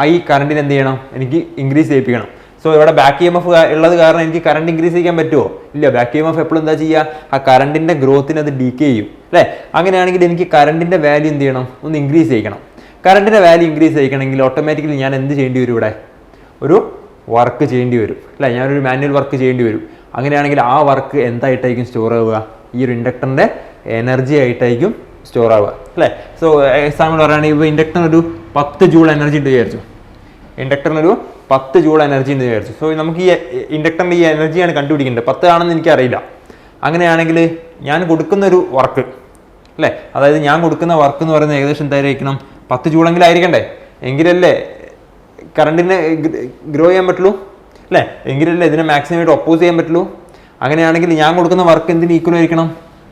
I കറണ്ടിന് എന്ത് ചെയ്യണം? എനിക്ക് ഇൻക്രീസ് ചെയ്യിപ്പിക്കണം. സോ ഇവിടെ ബാക്ക് EMF ഉള്ളത് കാരണം എനിക്ക് കറണ്ട് ഇൻക്രീസ് ചെയ്യാൻ പറ്റുമോ? ഇല്ല. ബാക്ക് EMF എപ്പോഴും എന്താ ചെയ്യുക? ആ കറണ്ടിന്റെ ഗ്രോത്തിന് അത് ഡീക്കേ ചെയ്യും അല്ലേ? അങ്ങനെയാണെങ്കിൽ എനിക്ക് കറണ്ടിന്റെ വാല്യൂ എന്ത് ചെയ്യണം? ഒന്ന് ഇൻക്രീസ് ചെയ്യിക്കണം. കറണ്ടിന്റെ വാല്യൂ ഇൻക്രീസ് ചെയ്യിക്കണമെങ്കിൽ ഓട്ടോമാറ്റിക്കലി ഞാൻ എന്ത് ചെയ്യേണ്ടി വരും? ഇവിടെ ഒരു വർക്ക് ചെയ്യേണ്ടി വരും അല്ലേ? ഞാനൊരു മാനുവൽ വർക്ക് ചെയ്യേണ്ടി വരും. അങ്ങനെയാണെങ്കിൽ ആ വർക്ക് എന്തായിട്ടായിരിക്കും സ്റ്റോർ ആവുക? ഈ ഒരു ഇൻഡക്ടറിന്റെ എനർജി ആയിട്ടായിരിക്കും സ്റ്റോർ ആവുക അല്ലേ. സോ എക്സാമ്പിൾ പറയുകയാണെങ്കിൽ ഇപ്പോൾ ഇൻഡക്ടറിന് ഒരു 10 ജൂൾ എനർജി ഉണ്ട് വിചാരിച്ചു. ഇൻഡക്ടറിനൊരു 10 ജൂൾ എനർജി ഉണ്ട് വിചാരിച്ചു. സോ നമുക്ക് ഈ ഇൻഡക്ടറിൻ്റെ ഈ എനർജിയാണ് കണ്ടുപിടിക്കേണ്ടത്. 10 ആണെന്ന് എനിക്കറിയില്ല. അങ്ങനെയാണെങ്കിൽ ഞാൻ കൊടുക്കുന്ന ഒരു വർക്ക് അല്ലേ, അതായത് ഞാൻ കൊടുക്കുന്ന വർക്ക് എന്ന് പറയുന്നത് ഏകദേശം എന്തായിരിക്കണം, 10 ജൂളെങ്കിലും ആയിരിക്കണ്ടേ, എങ്കിലല്ലേ കറണ്ടിനെ ഗ്രോ ചെയ്യാൻ പറ്റുള്ളൂ അല്ലേ, എങ്കിലല്ലേ ഇതിനെ മാക്സിമം ആയിട്ട് ഒപ്പോസ് ചെയ്യാൻ പറ്റുള്ളൂ. അങ്ങനെയാണെങ്കിൽ ഞാൻ കൊടുക്കുന്ന വർക്ക് എന്തിന് ഈക്വൽ ആയിരിക്കണം,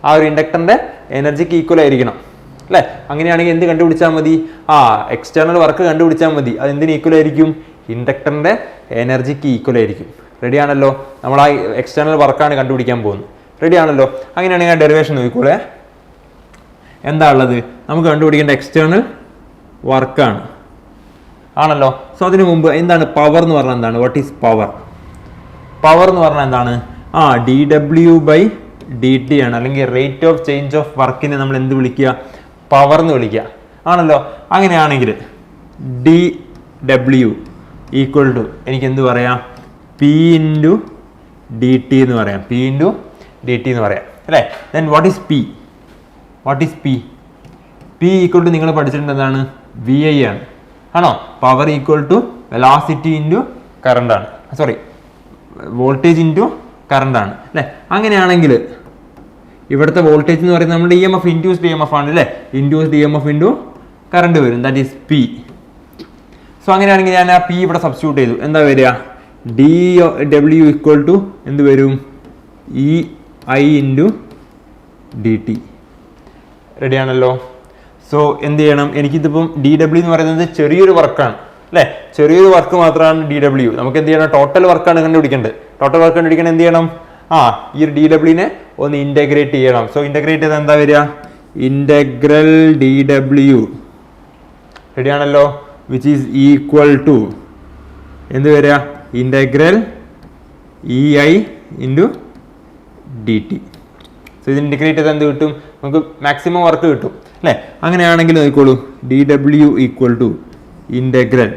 ആ ഒരു ഇൻഡക്ടറിൻ്റെ എനർജിക്ക് ഈക്വൽ ആയിരിക്കണം അല്ലേ. അങ്ങനെയാണെങ്കിൽ എന്ത് കണ്ടുപിടിച്ചാൽ മതി, എക്സ്റ്റേണൽ വർക്ക് കണ്ടുപിടിച്ചാൽ മതി. അത് എന്തിന് ഈക്വൽ ആയിരിക്കും, ഇൻഡക്ടറിൻ്റെ എനർജിക്ക് ഈക്വൽ ആയിരിക്കും. റെഡി ആണല്ലോ, നമ്മൾ ആ എക്സ്റ്റേണൽ വർക്കാണ് കണ്ടുപിടിക്കാൻ പോകുന്നത്. റെഡി ആണല്ലോ. അങ്ങനെയാണെങ്കിൽ ആ ഡെറിവേഷൻ നോക്കിക്കോളെ, എന്താ ഉള്ളത്, നമുക്ക് കണ്ടുപിടിക്കേണ്ട എക്സ്റ്റേണൽ വർക്കാണ് ആണല്ലോ. സോ അതിനു മുമ്പ് എന്താണ് പവർ എന്ന് പറഞ്ഞാൽ എന്താണ്, വാട്ട് ഈസ് പവർ? പവർ എന്ന് പറഞ്ഞാൽ എന്താണ്, dW/dt ആണ്, അല്ലെങ്കിൽ റേറ്റ് ഓഫ് ചേഞ്ച് ഓഫ് വർക്കിനെ നമ്മൾ എന്ത് വിളിക്കുക, പവർ എന്ന് വിളിക്കുക ആണല്ലോ. അങ്ങനെയാണെങ്കിൽ dW ഈക്വൽ ടു എനിക്ക് എന്ത് പറയാം, P/dt എന്ന് പറയാം, P/dt എന്ന് പറയാം അല്ലേ. Then what is P? What is P? P equal to നിങ്ങൾ പഠിച്ചിട്ടുണ്ട് എന്താണ്, VI ആണ് ആണോ. Power equal to velocity into current ആണ്, സോറി വോൾട്ടേജ് ഇൻറ്റു കറണ്ട് ആണ് അല്ലേ. അങ്ങനെയാണെങ്കിൽ ഇവിടുത്തെ വോൾട്ടേജ് എന്ന് പറയുന്നത് നമ്മുടെ EMF, ഇൻഡ്യൂസ്ഡ് EMF ആണ് അല്ലേ, ഇൻഡ്യൂസ്ഡ് EMF ഇൻറ്റു കറണ്ട് വരും, ദാറ്റ് ഈസ് P. സോ അങ്ങനെയാണെങ്കിൽ ഞാൻ ആ P ഇവിടെ സബ്സ്റ്റിറ്റ്യൂട്ട് ചെയ്തു, എന്താ വരിക, dW ഈക്വൽ ടു എന്ത് വരും, EI ഇൻറ്റു dt. റെഡി ആണല്ലോ. സോ എന്ത് ചെയ്യണം, എനിക്കിതിപ്പം dW എന്ന് പറയുന്നത് ചെറിയൊരു വർക്കാണ് അല്ലേ, ചെറിയൊരു വർക്ക് മാത്രമാണ് dW. നമുക്ക് എന്ത് ചെയ്യണം, ടോട്ടൽ വർക്കാണ് കണ്ടുപിടിക്കേണ്ടത്. ടോട്ടൽ വർക്ക് കണ്ടുപിടിക്കണം എന്ത് ചെയ്യണം, ഈ ഒരു dWനെ ഒന്ന് ഇൻ്റഗ്രേറ്റ് ചെയ്യണം. സോ ഇൻ്റഗ്രേറ്റ് ചെയ്താൽ എന്താ വരിക, ഇൻ്റഗ്രൽ dW. റെഡി ആണല്ലോ, വിച്ച് ഈസ് ഈക്വൽ ടു എന്ത് വരിക, integral EI into dt. So ഇത് ഇൻ്റഗ്രേറ്റ് ചെയ്താൽ എന്ത് കിട്ടും, നമുക്ക് മാക്സിമം വർക്ക് കിട്ടും അല്ലേ. അങ്ങനെയാണെങ്കിൽ നോക്കിക്കോളൂ, dW ഈക്വൽ ടു ഇൻ്റഗ്രൽ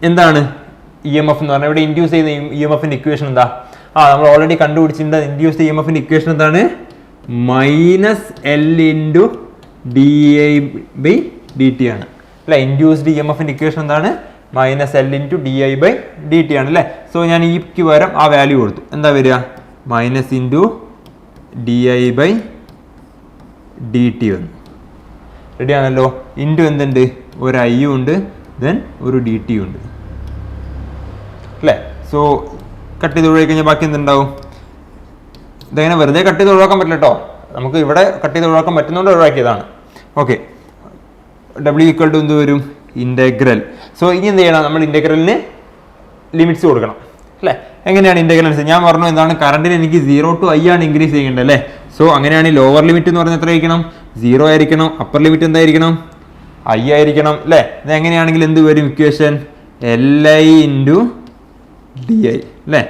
എന്താണ്, EMF എന്ന് പറഞ്ഞാൽ ഇവിടെ ഇൻഡ്യൂസ് ചെയ്യുന്ന EMFൻ്റെ ഇക്വേഷൻ എന്താ, നമ്മൾ ഓൾറെഡി കണ്ടുപിടിച്ചിട്ടുണ്ട്. ഇൻഡ്യൂസ്ഡ് EMFൻ്റെ ഇക്വേഷൻ എന്താണ്, -L ഇൻറ്റു di/dt ആണ് അല്ലേ. ഇൻഡ്യൂസ്ഡ് EMFൻ്റെ ഇക്വേഷൻ എന്താണ്, -L ഇൻറ്റു di/dt ആണ് അല്ലേ. സോ ഞാൻ ഈക്ക് പകരം ആ വാല്യൂ കൊടുത്തു, എന്താ വരിക, മൈനസ് ഇൻറ്റു di/dt വന്നു. റെഡി ആണല്ലോ. ഇൻറ്റു എന്തുണ്ട്, ഒരു I ഉണ്ട്, ദെൻ ഒരു dt ഉണ്ട് അല്ലേ. സോ കട്ട് ചെയ്ത് ഒഴിവാക്കി കഴിഞ്ഞാൽ ബാക്കി എന്തുണ്ടാവും, ഇതങ്ങനെ വെറുതെ കട്ട് ചെയ്ത് ഒഴിവാക്കാൻ പറ്റില്ല കേട്ടോ, നമുക്ക് ഇവിടെ കട്ട് ചെയ്ത് ഒഴിവാക്കാൻ പറ്റുന്നതുകൊണ്ട് ഒഴിവാക്കിയതാണ്. ഓക്കെ, W ഈക്വൽ ടു എന്ത് വരും, ഇൻ്റഗ്രൽ. സോ ഇനി എന്ത് ചെയ്യണം, നമ്മൾ ഇൻ്റഗ്രലിന് ലിമിറ്റ്സ് കൊടുക്കണം അല്ലേ. എങ്ങനെയാണ് ഇൻ്റഗ്രൽസ്, ഞാൻ പറഞ്ഞു എന്താണ്, കറണ്ടിന് എനിക്ക് 0 to I ആണ് ഇൻക്രീസ് ചെയ്യേണ്ടത് അല്ലേ. സോ അങ്ങനെയാണെങ്കിൽ ലോവർ ലിമിറ്റ് എന്ന് പറഞ്ഞാൽ എത്ര ആയിരിക്കണം, 0 ആയിരിക്കണം. അപ്പർ ലിമിറ്റ് എന്തായിരിക്കണം, I ആയിരിക്കണം അല്ലേ. ഇത് എങ്ങനെയാണെങ്കിൽ എന്ത് വരും ഇക്വേഷൻ, LI ഇൻറ്റു DI അല്ലേ,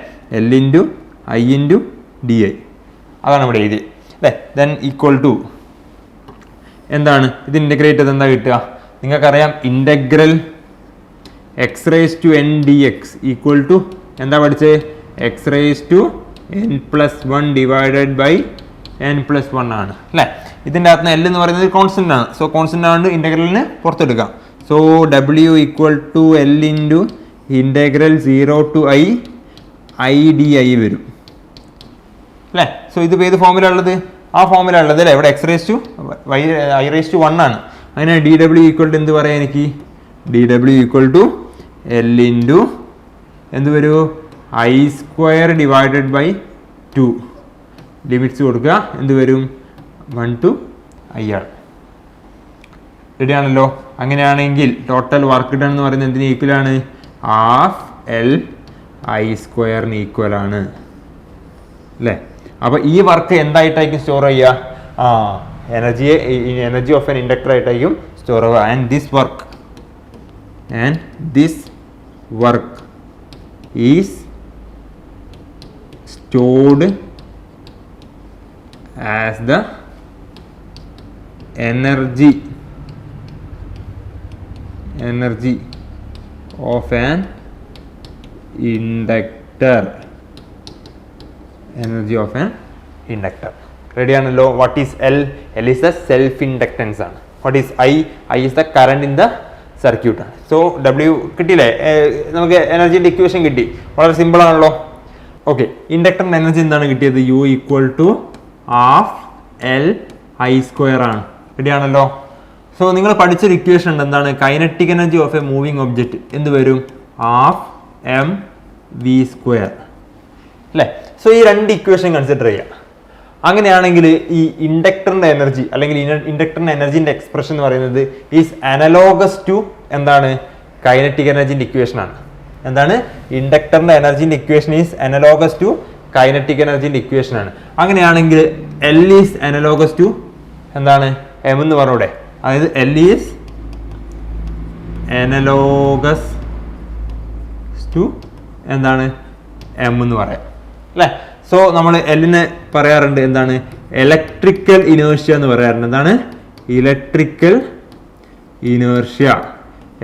L into I into DI, അതാണ് ഇവിടെ എഴുതി അല്ലേ. ദെൻ ഈക്വൽ ടു എന്താണ്, ഇത് ഇൻ്റഗ്രേറ്റ് ചെയ്ത് എന്താ കിട്ടുക, നിങ്ങൾക്കറിയാം integral x⁻n dx equal to എന്താ പഠിച്ചത്, x⁻n+1 ഡിവൈഡഡ് ബൈ n+1 ആണ് അല്ലേ. ഇതിൻ്റെ അകത്ത് L എന്ന് പറയുന്നത് കോൺസ്റ്റൻ്റ് ആണ്. സോ കോൺസ്റ്റൻ്റ് ആണ് ഇൻ്റഗ്രലിന് പുറത്തെടുക്കാം. So W equal to L into integral 0 to I di വരും അല്ലേ. സോ ഇതിപ്പോൾ ഏത് ഫോമിലാണ് ഉള്ളത്, ആ ഫോമിലാണ് ഉള്ളത് അല്ലേ. ഇവിടെ x⁻I⁻1 ആണ്. അങ്ങനെ dW ഈക്വൽ ടു എന്ത് പറയാം എനിക്ക്, dW equal to L into എന്ത് വരും, I² ഡിവൈഡഡ് ബൈ 2. ലിമിറ്റ്സ് കൊടുക്കുക, എന്ത് വരും, 1 to I ആണ്. റെഡി ആണല്ലോ. അങ്ങനെയാണെങ്കിൽ ടോട്ടൽ വർക്ക് ഡൺ എന്ന് പറയുന്നത് എന്തിന് ഈക്വലാണ്, ½LI² ഈക്വൽ ആണ് അല്ലേ. അപ്പോൾ ഈ വർക്ക് എന്തായിട്ടായിരിക്കും സ്റ്റോർ ചെയ്യുക, എനർജി ഓഫ് എൻ ഇൻഡക്ടർ ആയിട്ടായിരിക്കും സ്റ്റോർ ചെയ്യുക. And this work is stored as the energy of an inductor. റെഡിയാണല്ലോ. What is L? L is the self inductance ആണ്. What is I? I is the current in the circuit ആണ്. So W കിട്ടിയില്ലേ? നമുക്ക് എനർജിൻ്റെ equation കിട്ടി. വളരെ simple ആണല്ലോ. Okay, ഇൻഡക്ടറിൻ്റെ energy എന്താണ് കിട്ടിയത്? U equal to half L I square ആണ്. റെഡിയാണല്ലോ. സോ നിങ്ങൾ പഠിച്ചൊരു ഇക്വേഷൻ ഉണ്ട്, എന്താണ്? Kinetic energy of a moving object എന്ത് വരും? ഹാഫ് എം വി സ്ക്വയർ അല്ലേ? സോ ഈ രണ്ട് ഇക്വേഷൻ കൺസിഡർ ചെയ്യുക. അങ്ങനെയാണെങ്കിൽ ഈ ഇൻഡക്ടറിന്റെ എനർജി അല്ലെങ്കിൽ ഇൻഡക്ടറിന്റെ എനർജിന്റെ എക്സ്പ്രഷൻ എന്ന് പറയുന്നത് ഈസ് അനലോഗസ് ടു എന്താണ്? കൈനറ്റിക് എനർജിന്റെ ഇക്വേഷൻ ആണ്. എന്താണ്? ഇൻഡക്ടറിന്റെ എനർജിന്റെ equation is analogous to kinetic എനർജിന്റെ ഇക്വേഷൻ ആണ്. അങ്ങനെയാണെങ്കിൽ എൽ ഈസ് അനലോഗസ് ടു എന്താണ്? എം എന്ന് പറഞ്ഞൂടെ? അതായത് എൽ ഈസ് അനലോഗസ് ടു എന്താണ്? എം എന്ന് പറയാം അല്ലേ? സോ നമ്മൾ എല്ലിനെ പറയാറുണ്ട് എന്താണ്? ഇലക്ട്രിക്കൽ ഇനേർഷ്യ എന്ന് പറയാറുണ്ട്. എന്താണ്? Electrical inertia.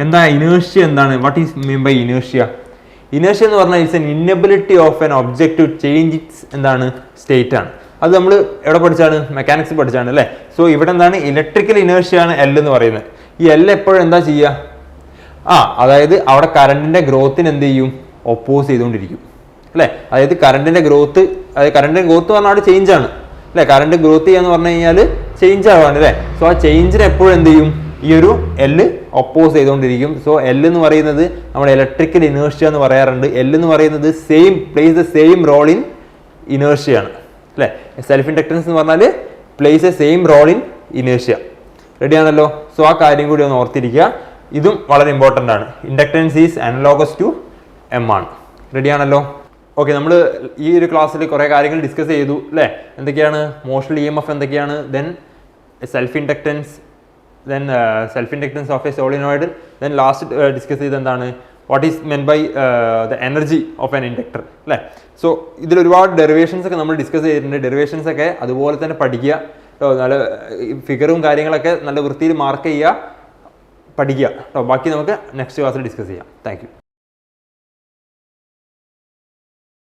എന്താ ഇനേർഷ്യ? എന്താണ്? What is mean by inertia? Inertia എന്ന് പറഞ്ഞാൽ it's an inability of an object to change its എന്താണ്? സ്റ്റേറ്റ് ആണ്. അത് നമ്മൾ എവിടെ പഠിച്ചാണ്? മെക്കാനിക്സ് പഠിച്ചാണ് അല്ലേ? സോ ഇവിടെ എന്താണ്? ഇലക്ട്രിക്കൽ ഇനേർഷ്യ ആണ് എൽ എന്ന് പറയുന്നത്. ഈ എൽ എപ്പോഴും എന്താ ചെയ്യുക? അതായത് അവിടെ കറണ്ടിന്റെ ഗ്രോത്തിന് എന്ത് ചെയ്യും? ഒപ്പോസ് ചെയ്തുകൊണ്ടിരിക്കും അല്ലേ? അതായത് കറണ്ടിന്റെ ഗ്രോത്ത്, അതായത് കറണ്ടിന്റെ ഗ്രോത്ത് പറഞ്ഞാൽ അവിടെ ചേഞ്ച് ആണ് അല്ലേ? കറണ്ട് ഗ്രോത്ത് ചെയ്യാന്ന് പറഞ്ഞു കഴിഞ്ഞാൽ ചേഞ്ച് ആവാണ് അല്ലേ? സോ ആ ചേഞ്ചിന് എപ്പോഴും എന്ത് ചെയ്യും? ഈ ഒരു എല്ല് ഒപ്പോസ് ചെയ്തുകൊണ്ടിരിക്കും. സോ എൽ എന്ന് പറയുന്നത് നമ്മുടെ ഇലക്ട്രിക്കൽ ഇനേർഷ്യ എന്ന് പറയാറുണ്ട്. എൽ എന്ന് പറയുന്നത് same place the same role in inertia ആണ് അല്ലേ? സെൽഫ് ഇൻഡക്റ്റൻസ് എന്ന് പറഞ്ഞാൽ place a same role in inertia. റെഡിയാണല്ലോ. സോ ആ കാര്യം കൂടി ഒന്ന് ഓർത്തിരിക്കുക. ഇതും വളരെ ഇമ്പോർട്ടൻ്റ് ആണ്. Inductance is analogous to M ആണ്. റെഡിയാണല്ലോ. ഓക്കെ, നമ്മൾ ഈ ഒരു ക്ലാസ്സിൽ കുറേ കാര്യങ്ങൾ ഡിസ്കസ് ചെയ്തു അല്ലേ? എന്തൊക്കെയാണ്? മോഷണൽ ഇ എം എഫ് എന്തൊക്കെയാണ്? Then self inductance, then self inductance of a solenoid, then last discuss ചെയ്ത് എന്താണ്? What is meant by the energy of an inductor അല്ലേ? സോ ഇതിൽ ഒരുപാട് ഡെറിവേഷൻസ് ഒക്കെ നമ്മൾ ഡിസ്കസ് ചെയ്തിട്ടുണ്ട്. ഡെറിവേഷൻസ് ഒക്കെ അതുപോലെ തന്നെ പഠിക്കുക. നല്ല ഫിഗറും കാര്യങ്ങളൊക്കെ നല്ല വൃത്തിയിൽ മാർക്ക് ചെയ്യുക, പഠിക്കുക കേട്ടോ. ബാക്കി നമുക്ക് നെക്സ്റ്റ് ക്ലാസ്സിൽ ഡിസ്കസ് ചെയ്യാം. Thank you.